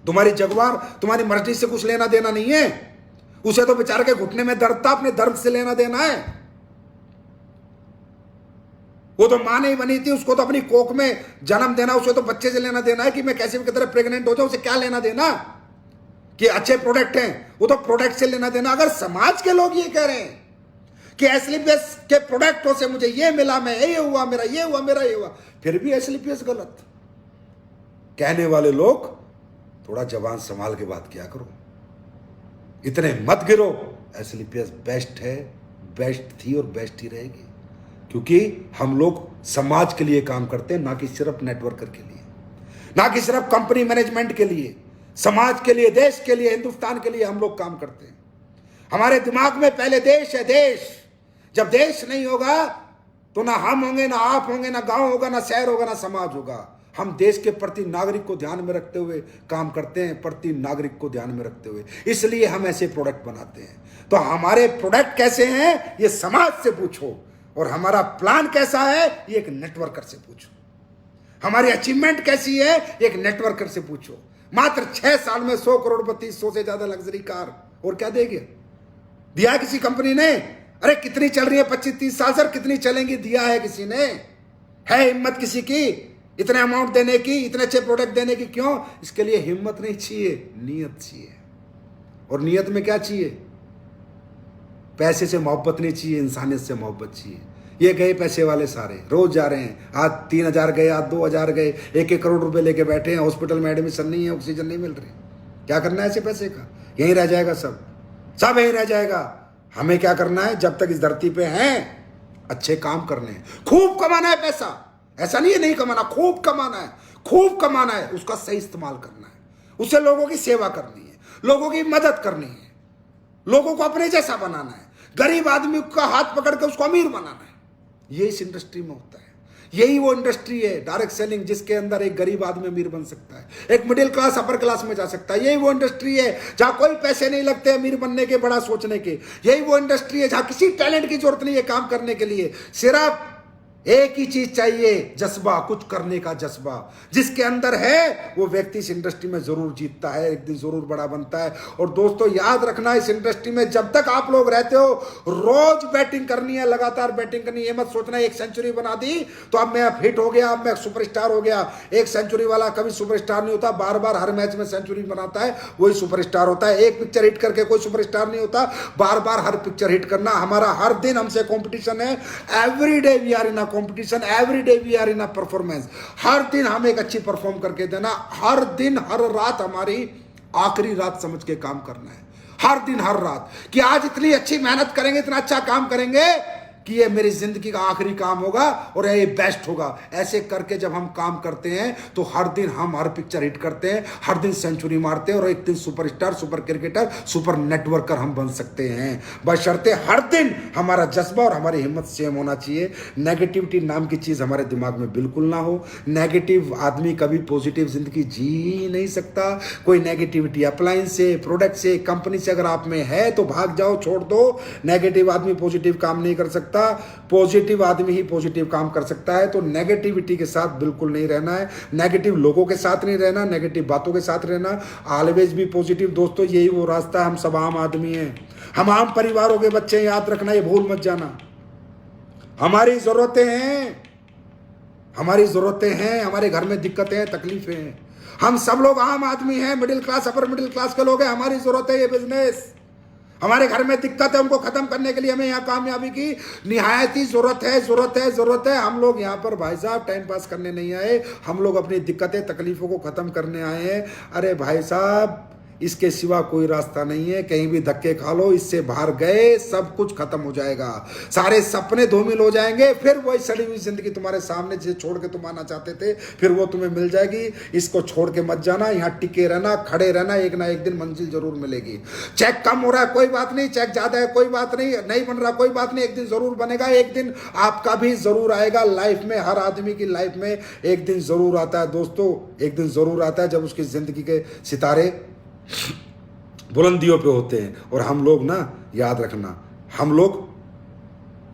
तुम्हारी जगवार, तुम्हारी मर्जी से कुछ लेना देना नहीं है। उसे तो बेचारे के घुटने में दर्द था, अपने दर्द से लेना देना है। वो तो मां नहीं बनी थी, उसको तो अपनी कोख में जन्म देना, उसे तो बच्चे से लेना देना है कि मैं कैसे भी तरह प्रेग्नेंट हो जाऊं, उसे क्या लेना देना कि अच्छे प्रोडक्ट हैं। वो तो प्रोडक्ट से लेना देना। अगर समाज के लोग ये कह रहे हैं कि एसलीपीएस के प्रोडक्टों से मुझे ये मिला, मैं ये हुआ, मेरा ये हुआ, मेरा ये हुआ, फिर भी एसलीपीएस गलत कहने वाले लोग, थोड़ा जबान संभाल के बात किया करो, इतने मत गिरो। एसलीपीएस बेस्ट है, बेस्ट थी और बेस्ट ही रहेगी, क्योंकि हम लोग समाज के लिए काम करते हैं, ना कि सिर्फ नेटवर्कर के लिए, ना कि सिर्फ कंपनी मैनेजमेंट के लिए। समाज के लिए, देश के लिए, हिंदुस्तान के लिए हम लोग काम करते हैं। हमारे दिमाग में पहले देश है, देश। जब देश नहीं होगा तो ना हम होंगे, ना आप होंगे, ना गांव होगा, ना शहर होगा, ना समाज होगा। हम देश के प्रति नागरिक को ध्यान में रखते हुए काम करते हैं, प्रति नागरिक को ध्यान में रखते हुए, इसलिए हम ऐसे प्रोडक्ट बनाते हैं। तो हमारे प्रोडक्ट कैसे हैं ये समाज से पूछो, और हमारा प्लान कैसा है ये एक नेटवर्कर से पूछो। हमारी अचीवमेंट कैसी है एक नेटवर्कर से पूछो। मात्र 6 साल में 100 करोड़पति, 100 से ज्यादा लग्जरी कार, और क्या देंगे? दिया किसी कंपनी ने? अरे कितनी चल रही है 25-30 साल सर, कितनी चलेंगी? दिया है किसी ने? है हिम्मत किसी की इतने अमाउंट देने की, इतने अच्छे प्रोडक्ट देने की? क्यों? इसके लिए हिम्मत नहीं चाहिए, नियत चाहिए। और नियत में क्या चाहिए? पैसे से मोहब्बत नहीं चाहिए, इंसानियत से मोहब्बत चाहिए। ये गए पैसे वाले सारे, रोज जा रहे हैं, आज 3,000 गए, आज 2,000 गए, 1-1 करोड़ रुपए लेके बैठे हैं, हॉस्पिटल में एडमिशन नहीं है, ऑक्सीजन नहीं मिल रही। क्या करना है ऐसे पैसे का? यहीं रह जाएगा, सब सब यहीं रह जाएगा। हमें क्या करना है? जब तक इस धरती पे हैं, अच्छे काम करने हैं, खूब कमाना है पैसा। ऐसा नहीं है नहीं कमाना, खूब कमाना है, खूब कमाना है, उसका सही इस्तेमाल करना है, उससे लोगों की सेवा करनी है, लोगों की मदद करनी है, लोगों को अपने जैसा बनाना है, गरीब आदमी का हाथ पकड़ के उसको अमीर बनाना है। ये इस इंडस्ट्री में होता है। यही वो इंडस्ट्री है डायरेक्ट सेलिंग, जिसके अंदर एक गरीब आदमी अमीर बन सकता है, एक मिडिल क्लास अपर क्लास में जा सकता है। यही वो इंडस्ट्री है जहां कोई पैसे नहीं लगते अमीर बनने के, बड़ा सोचने के। यही वो इंडस्ट्री है जहां किसी टैलेंट की जरूरत नहीं है काम करने के लिए, सिर्फ एक ही चीज चाहिए, जज्बा, कुछ करने का जज्बा। जिसके अंदर है वो व्यक्ति इस इंडस्ट्री में जरूर जीतता है, एक दिन जरूर बड़ा बनता है। और दोस्तों याद रखना, इस इंडस्ट्री में जब तक आप लोग रहते हो, रोज बैटिंग करनी है, लगातार बैटिंग करनी है। ये मत सोचना एक सेंचुरी बना दी तो अब मैं हिट हो गया, अब मैं सुपरस्टार हो गया। एक सेंचुरी वाला कभी सुपरस्टार नहीं होता, बार बार हर मैच में सेंचुरी बनाता है वही सुपरस्टार होता है। एक पिक्चर हिट करके कोई सुपरस्टार नहीं होता, बार बार हर पिक्चर हिट करना। हमारा हर दिन हमसे कंपटीशन है, every day we are in a competition, every day we are in a performance. हर दिन हम एक अच्छी परफॉर्म करके देना, हर दिन हर रात हमारी आखिरी रात समझ के काम करना है। हर दिन हर रात कि आज इतनी अच्छी मेहनत करेंगे, इतना अच्छा काम करेंगे कि ये मेरी जिंदगी का आखिरी काम होगा और ये बेस्ट होगा। ऐसे करके जब हम काम करते हैं तो हर दिन हम हर पिक्चर हिट करते हैं, हर दिन सेंचुरी मारते हैं और एक दिन superstar, super cricketer, super networker हम बन सकते हैं। बशर्ते हर दिन हमारा जज्बा और हमारी हिम्मत सेम होना चाहिए। नेगेटिविटी नाम की चीज हमारे दिमाग में बिल्कुल ना हो। नेगेटिव आदमी कभी पॉजिटिव जिंदगी जी नहीं सकता। कोई नेगेटिविटी अप्लायंस से, प्रोडक्ट से, कंपनी से अगर आप में है तो भाग जाओ, छोड़ दो। नेगेटिव आदमी पॉजिटिव काम नहीं कर सकता, पॉजिटिव आदमी ही पॉजिटिव काम कर सकता है। तो नेगेटिविटी के साथ बिल्कुल नहीं रहना है, नेगेटिव लोगों के साथ नहीं रहना, नेगेटिव बातों के साथ रहना। ऑलवेज भी पॉजिटिव। दोस्तों यही वो रास्ता है। हम सब आम आदमी हैं, हम आम परिवारों के बच्चे, याद रखना, ये भूल मत जाना। हमारी जरूरतें हैं, हमारी जरूरतें हैं, हमारे घर में दिक्कतें हैं, तकलीफें हैं। हम सब लोग आम आदमी हैं, middle class, upper middle class के लोग हैं। हमारी जरूरत है ये बिजनेस, हमारे घर में दिक्कत है, उनको खत्म करने के लिए हमें यहाँ कामयाबी की निहायत ही जरूरत है, जरूरत है, जरूरत है। हम लोग यहाँ पर भाई साहब टाइम पास करने नहीं आए, हम लोग अपनी दिक्कतें, तकलीफों को खत्म करने आए हैं। अरे भाई साहब, इसके सिवा कोई रास्ता नहीं है। कहीं भी धक्के खा लो, इससे बाहर गए सब कुछ खत्म हो जाएगा, सारे सपने धूमिल हो जाएंगे। फिर वही सड़ी हुई जिंदगी तुम्हारे सामने जिसे छोड़ के तुम आना चाहते थे, फिर वो तुम्हें मिल जाएगी। इसको छोड़ के मत जाना, यहाँ टिके रहना, खड़े रहना, एक ना एक दिन मंजिल जरूर मिलेगी। चेक कम हो रहा है कोई बात नहीं, चेक ज्यादा है कोई बात नहीं, नहीं बन रहा कोई बात नहीं, एक दिन जरूर बनेगा। एक दिन आपका भी जरूर आएगा। लाइफ में, हर आदमी की लाइफ में एक दिन जरूर आता है दोस्तों, एक दिन जरूर आता है जब उसकी जिंदगी के सितारे बुलंदियों पे होते हैं। और हम लोग ना, याद रखना, हम लोग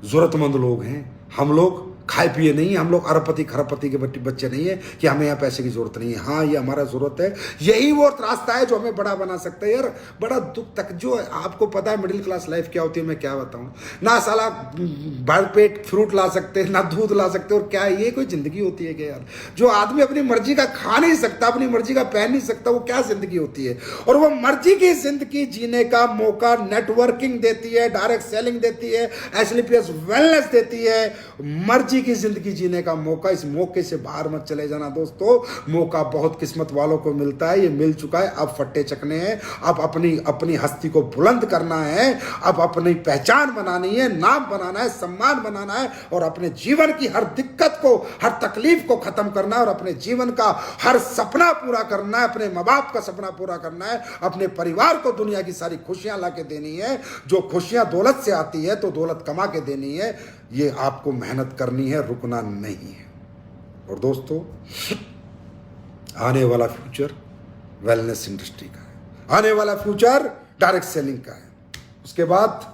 जरूरतमंद लोग हैं। हम लोग खाए पिए नहीं, हम लोग अरबपति खरबपति के बच्चे नहीं है कि हमें यहाँ पैसे की जरूरत नहीं है। हाँ, ये हमारा जरूरत है, यही वो रास्ता है जो हमें बड़ा बना सकता है। यार बड़ा दुख तक, जो आपको पता है मिडिल क्लास लाइफ क्या होती है, मैं क्या बताऊं ना। साला भर पेट फ्रूट ला सकते, ना दूध ला सकते, और क्या ये कोई जिंदगी होती है क्या यार? जो आदमी अपनी मर्जी का खा नहीं सकता, अपनी मर्जी का पहन नहीं सकता, वो क्या जिंदगी होती है? और वो मर्जी की जिंदगी जीने का मौका नेटवर्किंग देती है, डायरेक्ट सेलिंग देती है, एसलीपीएस वेलनेस देती है, मर्जी की जिंदगी जीने का मौका। इस मौके से बाहर मत चले जाना दोस्तों। मौका बहुत किस्मत वालों को मिलता है, ये मिल चुका है। अब फट्टे चकने हैं, अब अपनी हस्ती को बुलंद करना है, अब अपनी पहचान बनानी है, नाम बनाना है, सम्मान बनाना है, और अपने जीवन की हर दिक्कत को, हर तकलीफ को खत्म करना है, और अपने जीवन का हर सपना पूरा करना है, अपने माँ बाप का सपना पूरा करना है, अपने परिवार को दुनिया की सारी खुशियां ला के देनी है। जो खुशियां दौलत से आती है तो दौलत कमा के देनी है। ये आपको मेहनत करनी है, रुकना नहीं है। और दोस्तों, आने वाला फ्यूचर वेलनेस इंडस्ट्री का है, आने वाला फ्यूचर डायरेक्ट सेलिंग का है। उसके बाद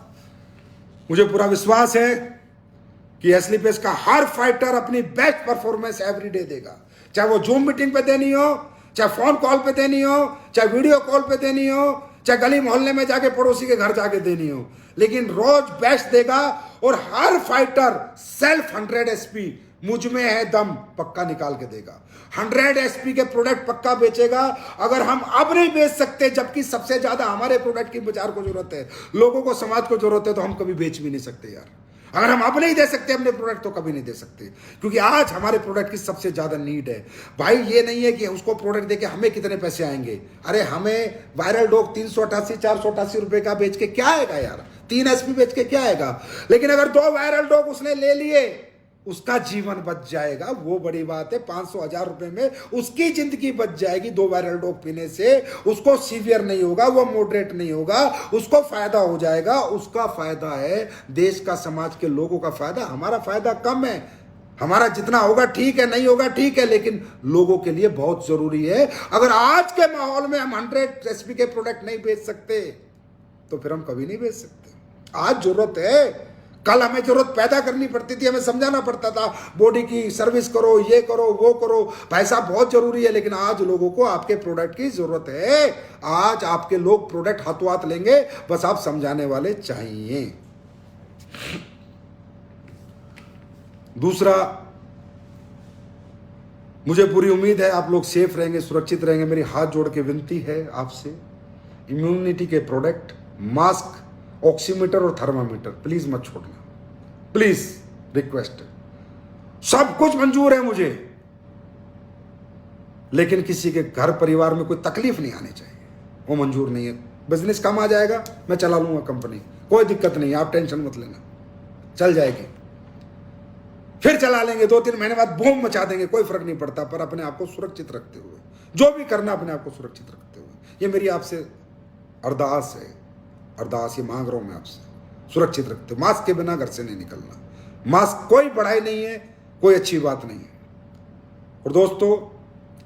मुझे पूरा विश्वास है कि एसलीपीएस का हर फाइटर अपनी बेस्ट परफॉर्मेंस एवरीडे देगा। चाहे वो जूम मीटिंग पे देनी हो, चाहे फोन कॉल पे देनी हो, चाहे वीडियो कॉल पे देनी हो, चाहे गली मोहल्ले में जाके पड़ोसी के घर जाके देनी हो, लेकिन रोज बेस्ट देगा। और हर फाइटर सेल्फ 100 एसपी, मुझ में है दम, पक्का निकाल के देगा। 100 एसपी के प्रोडक्ट पक्का बेचेगा। अगर हम अब नहीं बेच सकते, जबकि सबसे ज्यादा हमारे प्रोडक्ट की बाजार को जरूरत है, लोगों को, समाज को जरूरत है, तो हम कभी बेच भी नहीं सकते यार। अगर हम अब नहीं दे सकते अपने प्रोडक्ट, तो कभी नहीं दे सकते, क्योंकि आज हमारे प्रोडक्ट की सबसे ज्यादा नीड है। भाई ये नहीं है कि उसको प्रोडक्ट देके हमें कितने पैसे आएंगे। अरे हमें वायरल डॉग 388 488 रुपए का बेच के क्या आएगा यार? 3 एसपी बेच के क्या आएगा? लेकिन अगर 2 वायरल डॉग उसने ले लिए, उसका जीवन बच जाएगा, वो बड़ी बात है। 500 1000 रुपए में उसकी जिंदगी बच जाएगी 2 वायरल डॉग पीने से। उसको सीवियर नहीं होगा, वो मॉडरेट नहीं होगा, उसको फायदा हो जाएगा। उसका फायदा है, देश का, समाज के लोगों का फायदा। हमारा फायदा कम है, हमारा जितना होगा ठीक है, नहीं होगा ठीक है, लेकिन लोगों के लिए बहुत जरूरी है। अगर आज के माहौल में हम 100 एसपी के प्रोडक्ट नहीं बेच सकते, तो फिर हम कभी नहीं बेच सकते। आज जरूरत है, कल हमें जरूरत पैदा करनी पड़ती थी, हमें समझाना पड़ता था बॉडी की सर्विस करो, ये करो, वो करो, पैसा बहुत जरूरी है। लेकिन आज लोगों को आपके प्रोडक्ट की जरूरत है। आज आपके लोग प्रोडक्ट हाथों हाथ लेंगे, बस आप समझाने वाले चाहिए। दूसरा, मुझे पूरी उम्मीद है आप लोग सेफ रहेंगे, सुरक्षित रहेंगे। मेरी हाथ जोड़ के विनती है आपसे, इम्यूनिटी के प्रोडक्ट, मास्क, ऑक्सीमीटर और थर्मामीटर प्लीज मत छोड़ना, प्लीज रिक्वेस्ट। सब कुछ मंजूर है मुझे, लेकिन किसी के घर परिवार में कोई तकलीफ नहीं आनी चाहिए, वो मंजूर नहीं है। बिजनेस कम आ जाएगा, मैं चला लूंगा कंपनी, कोई दिक्कत नहीं, आप टेंशन मत लेना, चल जाएगी। फिर चला लेंगे, 2-3 महीने बाद बूम मचा देंगे, कोई फर्क नहीं पड़ता। पर अपने आप को सुरक्षित रखते हुए, जो भी करना अपने आप को सुरक्षित रखते हुए, ये मेरी आपसे अरदास है, अरदास ये मांग रहा हूं मैं आपसे, सुरक्षित रखते हो। मास्क के बिना घर से नहीं निकलना। मास्क कोई बढ़ाई नहीं है, कोई अच्छी बात नहीं है। और दोस्तों,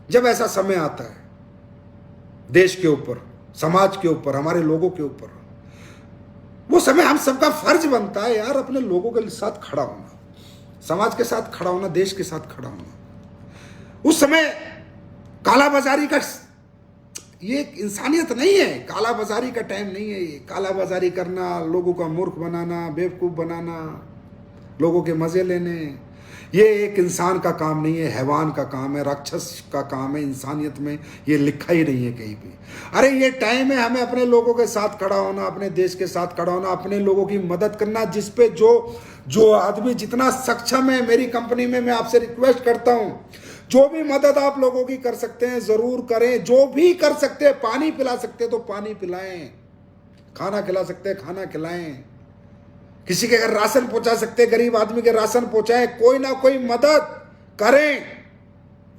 जब ऐसा समय आता है देश के ऊपर, समाज के ऊपर, हमारे लोगों के ऊपर, वो समय हम सबका फर्ज बनता है यार अपने लोगों के साथ खड़ा होना, समाज के साथ खड़ा होना, देश के साथ खड़ा होना। उस समय कालाबाजारी का ये इंसानियत नहीं है, कालाबाजारी का टाइम नहीं है। ये कालाबाजारी करना, लोगों का मूर्ख बनाना, बेवकूफ बनाना, लोगों के मजे लेने, ये एक इंसान का काम नहीं है, हैवान का काम है, राक्षस का काम है। इंसानियत में ये लिखा ही नहीं है कहीं भी। अरे ये टाइम है हमें अपने लोगों के साथ खड़ा होना, अपने देश के साथ खड़ा होना, अपने लोगों की मदद करना। जिस पे जो आदमी जितना सक्षम है, मेरी कंपनी में मैं आपसे रिक्वेस्ट करता हूं, जो भी मदद आप लोगों की कर सकते हैं जरूर करें। जो भी कर सकते हैं, पानी पिला सकते हैं तो पानी पिलाएं, खाना खिला सकते हैं खाना खिलाएं, किसी के अगर राशन पहुंचा सकते हैं, गरीब आदमी के राशन पहुंचाएं, कोई ना कोई मदद करें।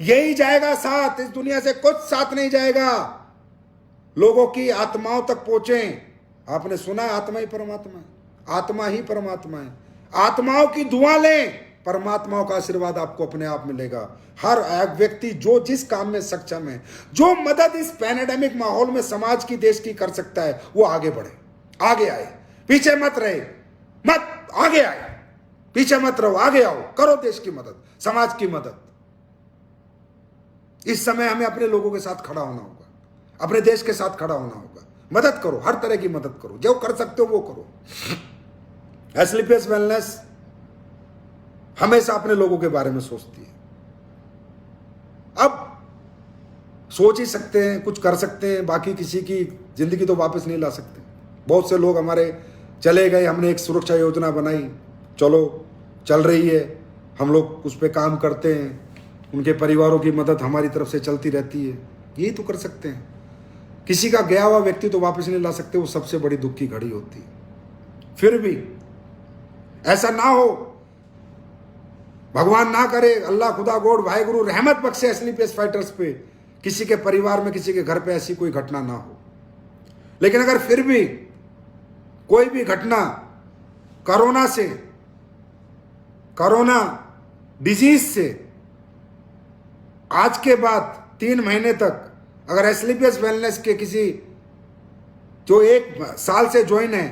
यही जाएगा साथ, इस दुनिया से कुछ साथ नहीं जाएगा। लोगों की आत्माओं तक पहुंचें। आपने सुना, आत्मा ही परमात्मा है, आत्मा ही परमात्मा है। आत्माओं की दुआ लें, परमात्माओं का आशीर्वाद आपको अपने आप मिलेगा। हर एक व्यक्ति जो जिस काम में सक्षम है, जो मदद इस पैंडेमिक माहौल में समाज की, देश की कर सकता है, वो आगे बढ़े, आगे आए, पीछे मत रहे, मत आगे आए, पीछे मत रहो, आगे आओ, करो देश की मदद, समाज की मदद। इस समय हमें अपने लोगों के साथ खड़ा होना होगा, अपने देश के साथ खड़ा होना होगा। मदद करो, हर तरह की मदद करो, जो कर सकते हो वो करो। एसलीपीएस वेलनेस हमेशा अपने लोगों के बारे में सोचती है। अब सोच ही सकते हैं, कुछ कर सकते हैं, बाकी किसी की जिंदगी तो वापस नहीं ला सकते। बहुत से लोग हमारे चले गए, हमने एक सुरक्षा योजना बनाई, चलो चल रही है, हम लोग उस पर काम करते हैं, उनके परिवारों की मदद हमारी तरफ से चलती रहती है। यही तो कर सकते हैं। किसी का गया हुआ व्यक्ति तो वापस नहीं ला सकते, वो सबसे बड़ी दुख की घड़ी होती है। फिर भी ऐसा ना हो, भगवान ना करे, अल्लाह खुदा गॉड वाहेगुरु रहमत बख्शे एसलीपीएस फाइटर्स पे, किसी के परिवार में, किसी के घर पे ऐसी कोई घटना ना हो। लेकिन अगर फिर भी कोई भी घटना कोरोना से, कोरोना डिजीज से आज के बाद 3 महीने तक अगर एसलीपीएस वेलनेस के किसी जो 1 साल से ज्वाइन है,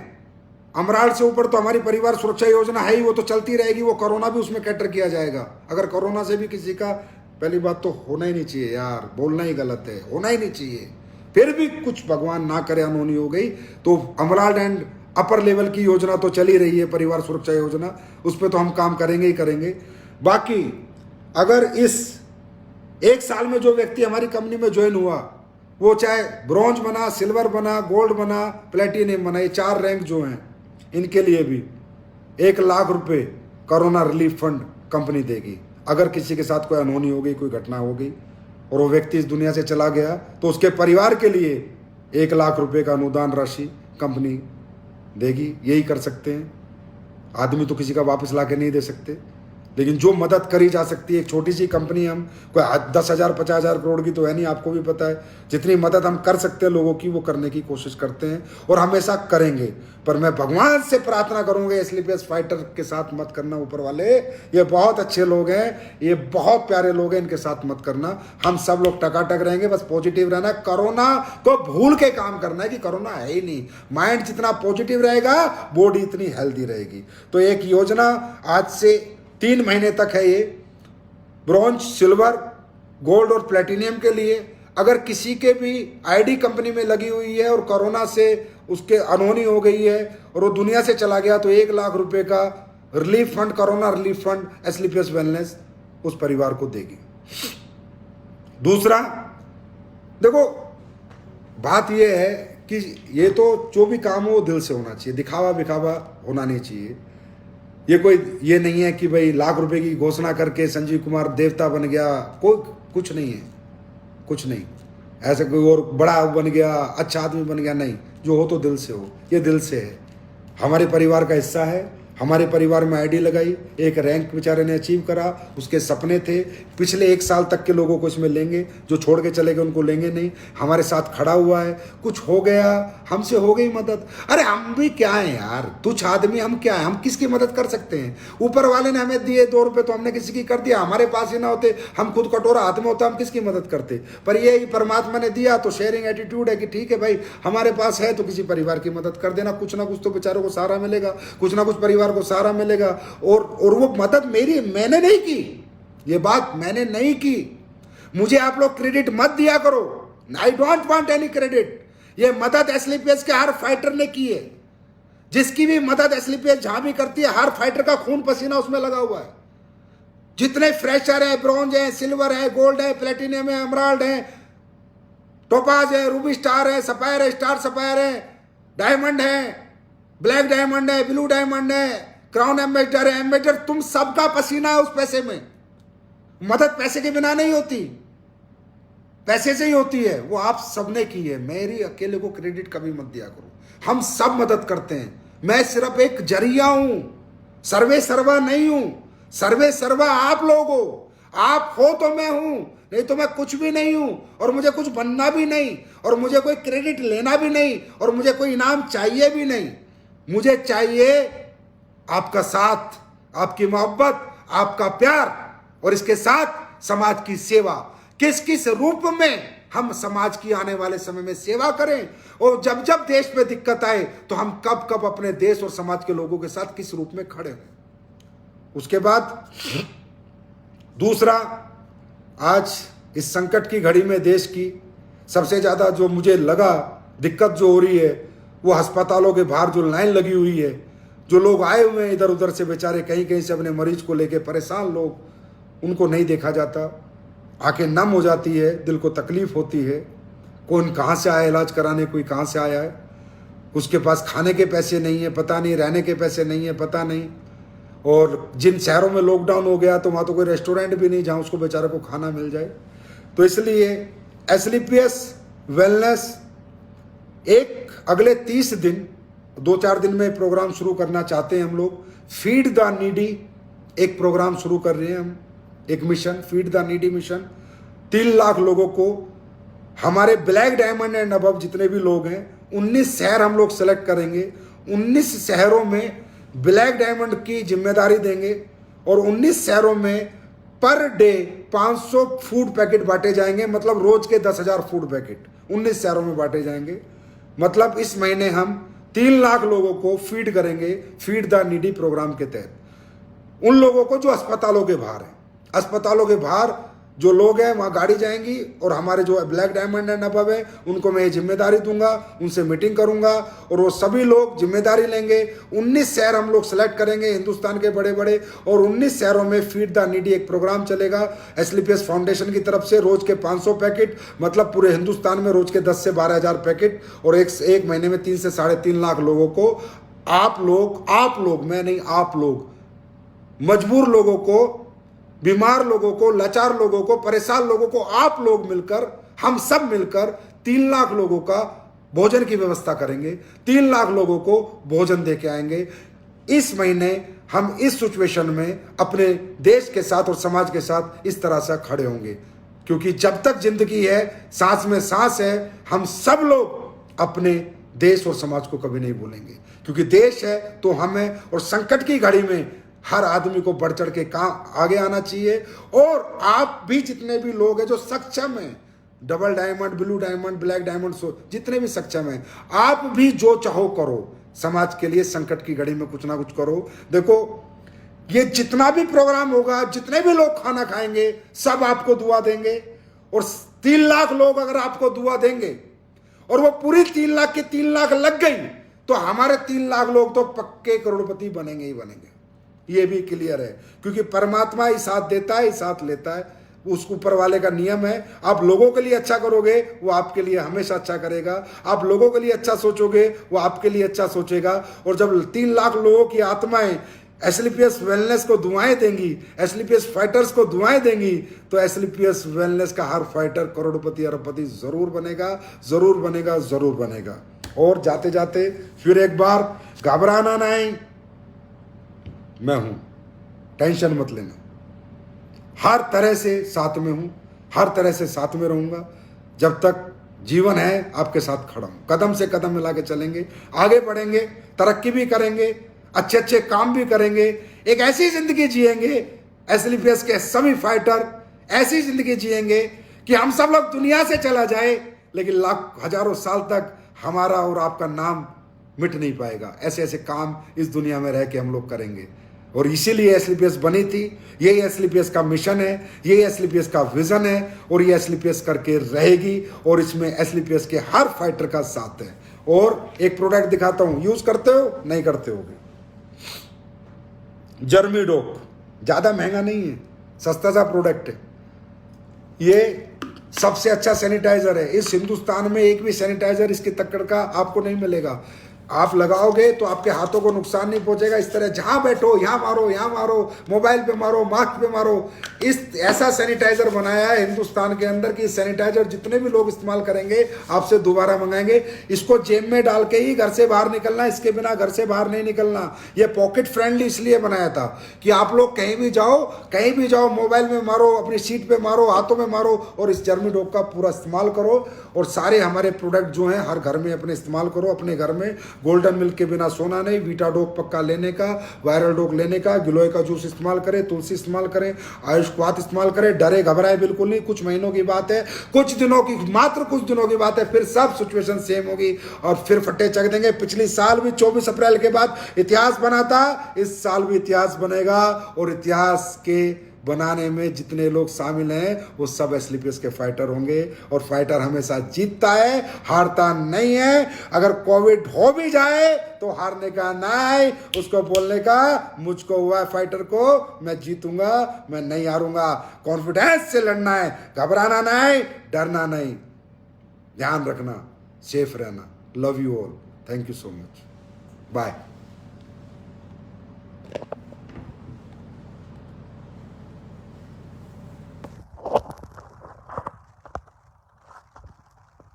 अमराल से ऊपर तो हमारी परिवार सुरक्षा योजना है ही, वो तो चलती रहेगी, वो कोरोना भी उसमें कैटर किया जाएगा। अगर कोरोना से भी किसी का, पहली बात तो होना ही नहीं चाहिए यार, बोलना ही गलत है, होना ही नहीं चाहिए। फिर भी कुछ भगवान ना करे अनहोनी हो गई तो अमराल एंड अपर लेवल की योजना तो चली रही है, परिवार सुरक्षा योजना, उस पर तो हम काम करेंगे ही करेंगे। बाकी अगर इस 1 साल में जो व्यक्ति हमारी कंपनी में ज्वाइन हुआ, वो चाहे ब्रॉन्ज बना, सिल्वर बना, गोल्ड बना, प्लेटिनियम बना, ये 4 रैंक जो हैं, इनके लिए भी 1 लाख रुपए कोरोना रिलीफ फंड कंपनी देगी। अगर किसी के साथ कोई अनहोनी हो गई, कोई घटना हो गई और वो व्यक्ति इस दुनिया से चला गया, तो उसके परिवार के लिए 1 लाख रुपए का अनुदान राशि कंपनी देगी। यही कर सकते हैं। आदमी तो किसी का वापस ला के नहीं दे सकते, लेकिन जो मदद करी जा सकती है, एक छोटी सी कंपनी, हम कोई 10,000 50,000 करोड़ की तो है नहीं, आपको भी पता है। जितनी मदद हम कर सकते हैं लोगों की, वो करने की कोशिश करते हैं और हमेशा करेंगे। पर मैं भगवान से प्रार्थना करूंगा, एसलीपीएस फाइटर के साथ मत करना। ऊपर वाले ये बहुत अच्छे लोग हैं, ये बहुत प्यारे लोग हैं, इनके साथ मत करना। हम सब लोग टकाटक रहेंगे, बस पॉजिटिव रहना। कोरोना को भूल के काम करना है कि कोरोना है ही नहीं। माइंड जितना पॉजिटिव रहेगा, बॉडी इतनी हेल्दी रहेगी। तो एक योजना आज से 3 महीने तक है, ये ब्रॉन्ज, सिल्वर, गोल्ड और प्लेटिनियम के लिए। अगर किसी के भी आईडी कंपनी में लगी हुई है और कोरोना से उसके अनहोनी हो गई है और वो दुनिया से चला गया, तो 1 लाख रुपए का relief fund, corona relief fund एसलीपीएस वेलनेस उस परिवार को देगी। दूसरा, देखो बात यह है कि ये तो जो भी काम हो दिल से होना चाहिए, दिखावा बिखावा होना नहीं चाहिए। ये कोई ये नहीं है कि भाई लाख रुपए की घोषणा करके संजीव कुमार देवता बन गया, कोई कुछ नहीं है, कुछ नहीं ऐसा कोई और बड़ा बन गया, अच्छा आदमी बन गया, नहीं। जो हो तो दिल से हो, ये दिल से है। हमारे परिवार का हिस्सा है, हमारे परिवार में आईडी लगाई, एक रैंक बेचारे ने अचीव करा, उसके सपने थे। पिछले 1 साल तक के लोगों को इसमें लेंगे, जो छोड़ के चले गए उनको लेंगे नहीं। हमारे साथ खड़ा हुआ है, कुछ हो गया, हमसे हो गई मदद। अरे हम भी क्या है यार, तुच्छ आदमी हम क्या है, हम किसकी मदद कर सकते हैं? ऊपर वाले ने हमें दिए 2 रुपये तो हमने किसी की कर दिया। हमारे पास ही ना होते, हम खुद कटोरा हाथ में होता, हम किसकी मदद करते? पर ये परमात्मा ने दिया तो शेयरिंग एटीट्यूड है कि ठीक है भाई, हमारे पास है तो किसी परिवार की मदद कर देना। कुछ ना कुछ तो बेचारों को सहारा मिलेगा, कुछ ना कुछ परिवार को सहारा मिलेगा। और वो मदद मैंने नहीं की, ये बात मैंने नहीं की। मुझे आप लोग क्रेडिट मत दिया करो, I don't want any credit. ये मदद एसलीपीएस के हर फाइटर ने की है। जिसकी भी मदद एसलीपीएस जहां भी करती है, हर फाइटर का खून पसीना उसमें लगा हुआ है। जितने फ्रेशर है, ब्रॉन्ज है, सिल्वर है, गोल्ड है, प्लेटिनियम है, एमराल्ड है, टोपाज है, रूबी स्टार है, सफायर है, स्टार सफायर है, डायमंड है, ब्लैक डायमंड है, ब्लू डायमंड है, क्राउन एम्बेसडर है, एम्बेसडर, तुम सबका पसीना है उस पैसे में। मदद पैसे के बिना नहीं होती, पैसे से ही होती है। वो आप सबने की है, मेरी अकेले को क्रेडिट कभी मत दिया करो। हम सब मदद करते हैं, मैं सिर्फ एक जरिया हूं, सर्वे सर्वा नहीं हूं। सर्वे सर्वा आप लोग हो, आप हो तो मैं हूं, नहीं तो मैं कुछ भी नहीं हूं। और मुझे कुछ बनना भी नहीं, और मुझे कोई क्रेडिट लेना भी नहीं, और मुझे कोई इनाम चाहिए भी नहीं। मुझे चाहिए आपका साथ, आपकी मोहब्बत, आपका प्यार, और इसके साथ समाज की सेवा। किस किस रूप में हम समाज की आने वाले समय में सेवा करें, और जब जब देश में दिक्कत आए तो हम कब कब अपने देश और समाज के लोगों के साथ किस रूप में खड़े हैं। उसके बाद दूसरा, आज इस संकट की घड़ी में देश की सबसे ज्यादा जो मुझे लगा दिक्कत जो हो रही है, वो अस्पतालों के बाहर जो लाइन लगी हुई है, जो लोग आए हुए हैं इधर उधर से बेचारे, कहीं कहीं से अपने मरीज को लेके परेशान लोग, उनको नहीं देखा जाता। आंखें नम हो जाती है, दिल को तकलीफ होती है। कौन कहाँ से आया इलाज कराने, कोई कहाँ से आया है, उसके पास खाने के पैसे नहीं है पता नहीं, रहने के पैसे नहीं है पता नहीं। और जिन शहरों में लॉकडाउन हो गया तो वहाँ तो कोई रेस्टोरेंट भी नहीं जहाँ उसको बेचारे को खाना मिल जाए। तो इसलिए एसलीपीएस वेलनेस एक अगले 30 दिन 2-4 दिन में प्रोग्राम शुरू करना चाहते हैं हम लोग। फीड द नीडी एक प्रोग्राम शुरू कर रहे हैं हम, एक mission, feed the needy mission. 3 lakh लोगों को, हमारे ब्लैक डायमंड एंड अबव जितने भी लोग हैं, 19 शहर हम लोग सेलेक्ट करेंगे। 19 शहरों में ब्लैक डायमंड की जिम्मेदारी देंगे और 19 शहरों में पर डे 500 फूड पैकेट बांटे जाएंगे। मतलब रोज के 10,000 फूड पैकेट 19 शहरों में बांटे जाएंगे। मतलब इस महीने हम 3 लाख लोगों को फीड करेंगे, फीड द नीडी प्रोग्राम के तहत। उन लोगों को जो अस्पतालों के बाहर हैं, अस्पतालों के बाहर जो लोग हैं वहाँ गाड़ी जाएंगी, और हमारे जो ब्लैक डायमंड एंड अबव है उनको मैं ये जिम्मेदारी दूंगा, उनसे मीटिंग करूंगा और वो सभी लोग जिम्मेदारी लेंगे। 19 शहर हम लोग सेलेक्ट करेंगे हिंदुस्तान के बड़े बड़े, और 19 शहरों में फीड द नीडी एक प्रोग्राम चलेगा एसलीपीएस फाउंडेशन की तरफ से। रोज के 500 पैकेट, मतलब पूरे हिंदुस्तान में रोज के 10 से 12,000 पैकेट, और एक महीने में 3 से 3.5 लाख लोगों को आप लोग, मैं नहीं, आप लोग, मजबूर लोगों को, बीमार लोगों को, लाचार लोगों को, परेशान लोगों को, आप लोग मिलकर, हम सब मिलकर 3 लाख लोगों का भोजन की व्यवस्था करेंगे। 3 लाख लोगों को भोजन दे के आएंगे। इस महीने हम इस सिचुएशन में अपने देश के साथ और समाज के साथ इस तरह से खड़े होंगे, क्योंकि जब तक जिंदगी है, सांस में सांस है, हम सब लोग अपने देश और समाज को कभी नहीं भूलेंगे, क्योंकि देश है तो हमें, और संकट की घड़ी में हर आदमी को बढ़ चढ़ के काम आगे आना चाहिए। और आप भी जितने भी लोग हैं जो सक्षम हैं, double diamond, blue diamond, black diamond, जितने भी सक्षम हैं, आप भी जो चाहो करो, समाज के लिए संकट की घड़ी में कुछ ना कुछ करो। देखो, ये जितना भी प्रोग्राम होगा, जितने भी लोग खाना खाएंगे, सब आपको दुआ देंगे। और 3 लाख लोग अगर आपको दुआ देंगे और वो पूरी 3 लाख की 3 लाख लग गई, तो हमारे 3 लाख लोग तो पक्के करोड़पति बनेंगे ही बनेंगे। ये भी क्लियर है, क्योंकि परमात्मा ही साथ देता है, ही साथ लेता है, उसको ऊपर वाले का नियम है। आप लोगों के लिए अच्छा करोगे, वो आपके लिए हमेशा अच्छा करेगा। आप लोगों के लिए अच्छा सोचोगे, वो आपके लिए अच्छा सोचेगा। और जब 3 लाख लोगों की आत्माएं एसलीपीएस वेलनेस को दुआएं देंगी, एसलीपीएस फाइटर्स को दुआएं देंगी, तो एसलीपीएस वेलनेस का हर फाइटर करोड़पति अरबपति जरूर बनेगा, जरूर बनेगा, जरूर बनेगा। और जाते जाते फिर एक बार, घबराना नहीं, मैं हूं, टेंशन मत लेना, हर तरह से साथ में हूं, हर तरह से साथ में रहूंगा। जब तक जीवन है आपके साथ खड़ा हूं, कदम से कदम मिला के चलेंगे, आगे बढ़ेंगे, तरक्की भी करेंगे, अच्छे अच्छे काम भी करेंगे, एक ऐसी जिंदगी जिएंगे, एसलीपीएस के सभी फाइटर ऐसी जिंदगी जिएंगे कि हम सब लोग दुनिया से चला जाए, लेकिन लाख हजारों साल तक हमारा और आपका नाम मिट नहीं पाएगा। ऐसे ऐसे काम इस दुनिया में रह के हम लोग करेंगे। और इसीलिए एसलीपीएस बनी थी, यही एसलीपीएस का मिशन है, यही एसलीपीएस का विजन है, और ये एसलीपीएस करके रहेगी। और इसमें एसलीपीएस के हर फाइटर का साथ है। और एक प्रोडक्ट दिखाता हूं, यूज करते हो, नहीं करते होगे, जर्मीडोक, ज्यादा महंगा नहीं है, सस्ता सा प्रोडक्ट है। ये सबसे अच्छा सैनिटाइजर है। इस हिंदुस्तान में एक भी सैनिटाइजर इसकी टक्कर का आपको नहीं मिलेगा। आप लगाओगे तो आपके हाथों को नुकसान नहीं पहुंचेगा। इस तरह जहां बैठो, यहां मारो, यहां मारो, मोबाइल पे मारो, मास्क पे मारो। इस ऐसा सैनिटाइजर बनाया है हिंदुस्तान के अंदर कि सैनिटाइजर जितने भी लोग इस्तेमाल करेंगे आपसे दोबारा मंगाएंगे। इसको जेब में डाल के ही घर से बाहर निकलना, इसके बिना घर से बाहर नहीं निकलना। ये पॉकेट फ्रेंडली इसलिए बनाया था कि आप लोग कहीं भी जाओ, मोबाइल में मारो, अपनी सीट पे मारो, हाथों में मारो, और इस जर्मीडोक का पूरा इस्तेमाल करो। और सारे हमारे प्रोडक्ट जो हैं हर घर में अपने इस्तेमाल करो। अपने घर में गोल्डन मिल्क के बिना सोना नहीं, वीटा डोक पक्का लेने का, वायरल डोक लेने का, गिलोय का जूस इस्तेमाल करें, तुलसी इस्तेमाल करें, आयुष क्वाथ इस्तेमाल करें। डरे घबराए बिल्कुल नहीं, कुछ महीनों की बात है, कुछ दिनों की बात है, फिर सब सिचुएशन सेम होगी और फिर फट्टे चक देंगे। पिछली साल भी 24 अप्रैल के बाद इतिहास बना था, इस साल भी इतिहास बनेगा। और इतिहास के बनाने में जितने लोग शामिल हैं वो सब एसलीपीएस के फाइटर होंगे। और फाइटर हमेशा जीतता है, हारता नहीं है। अगर कोविड हो भी जाए तो हारने का नहीं, उसको बोलने का मुझको हुआ है फाइटर को, मैं जीतूंगा, मैं नहीं हारूंगा। कॉन्फिडेंस से लड़ना है, घबराना नहीं, डरना नहीं, ध्यान रखना, सेफ रहना। Love you all, thank you so much, bye.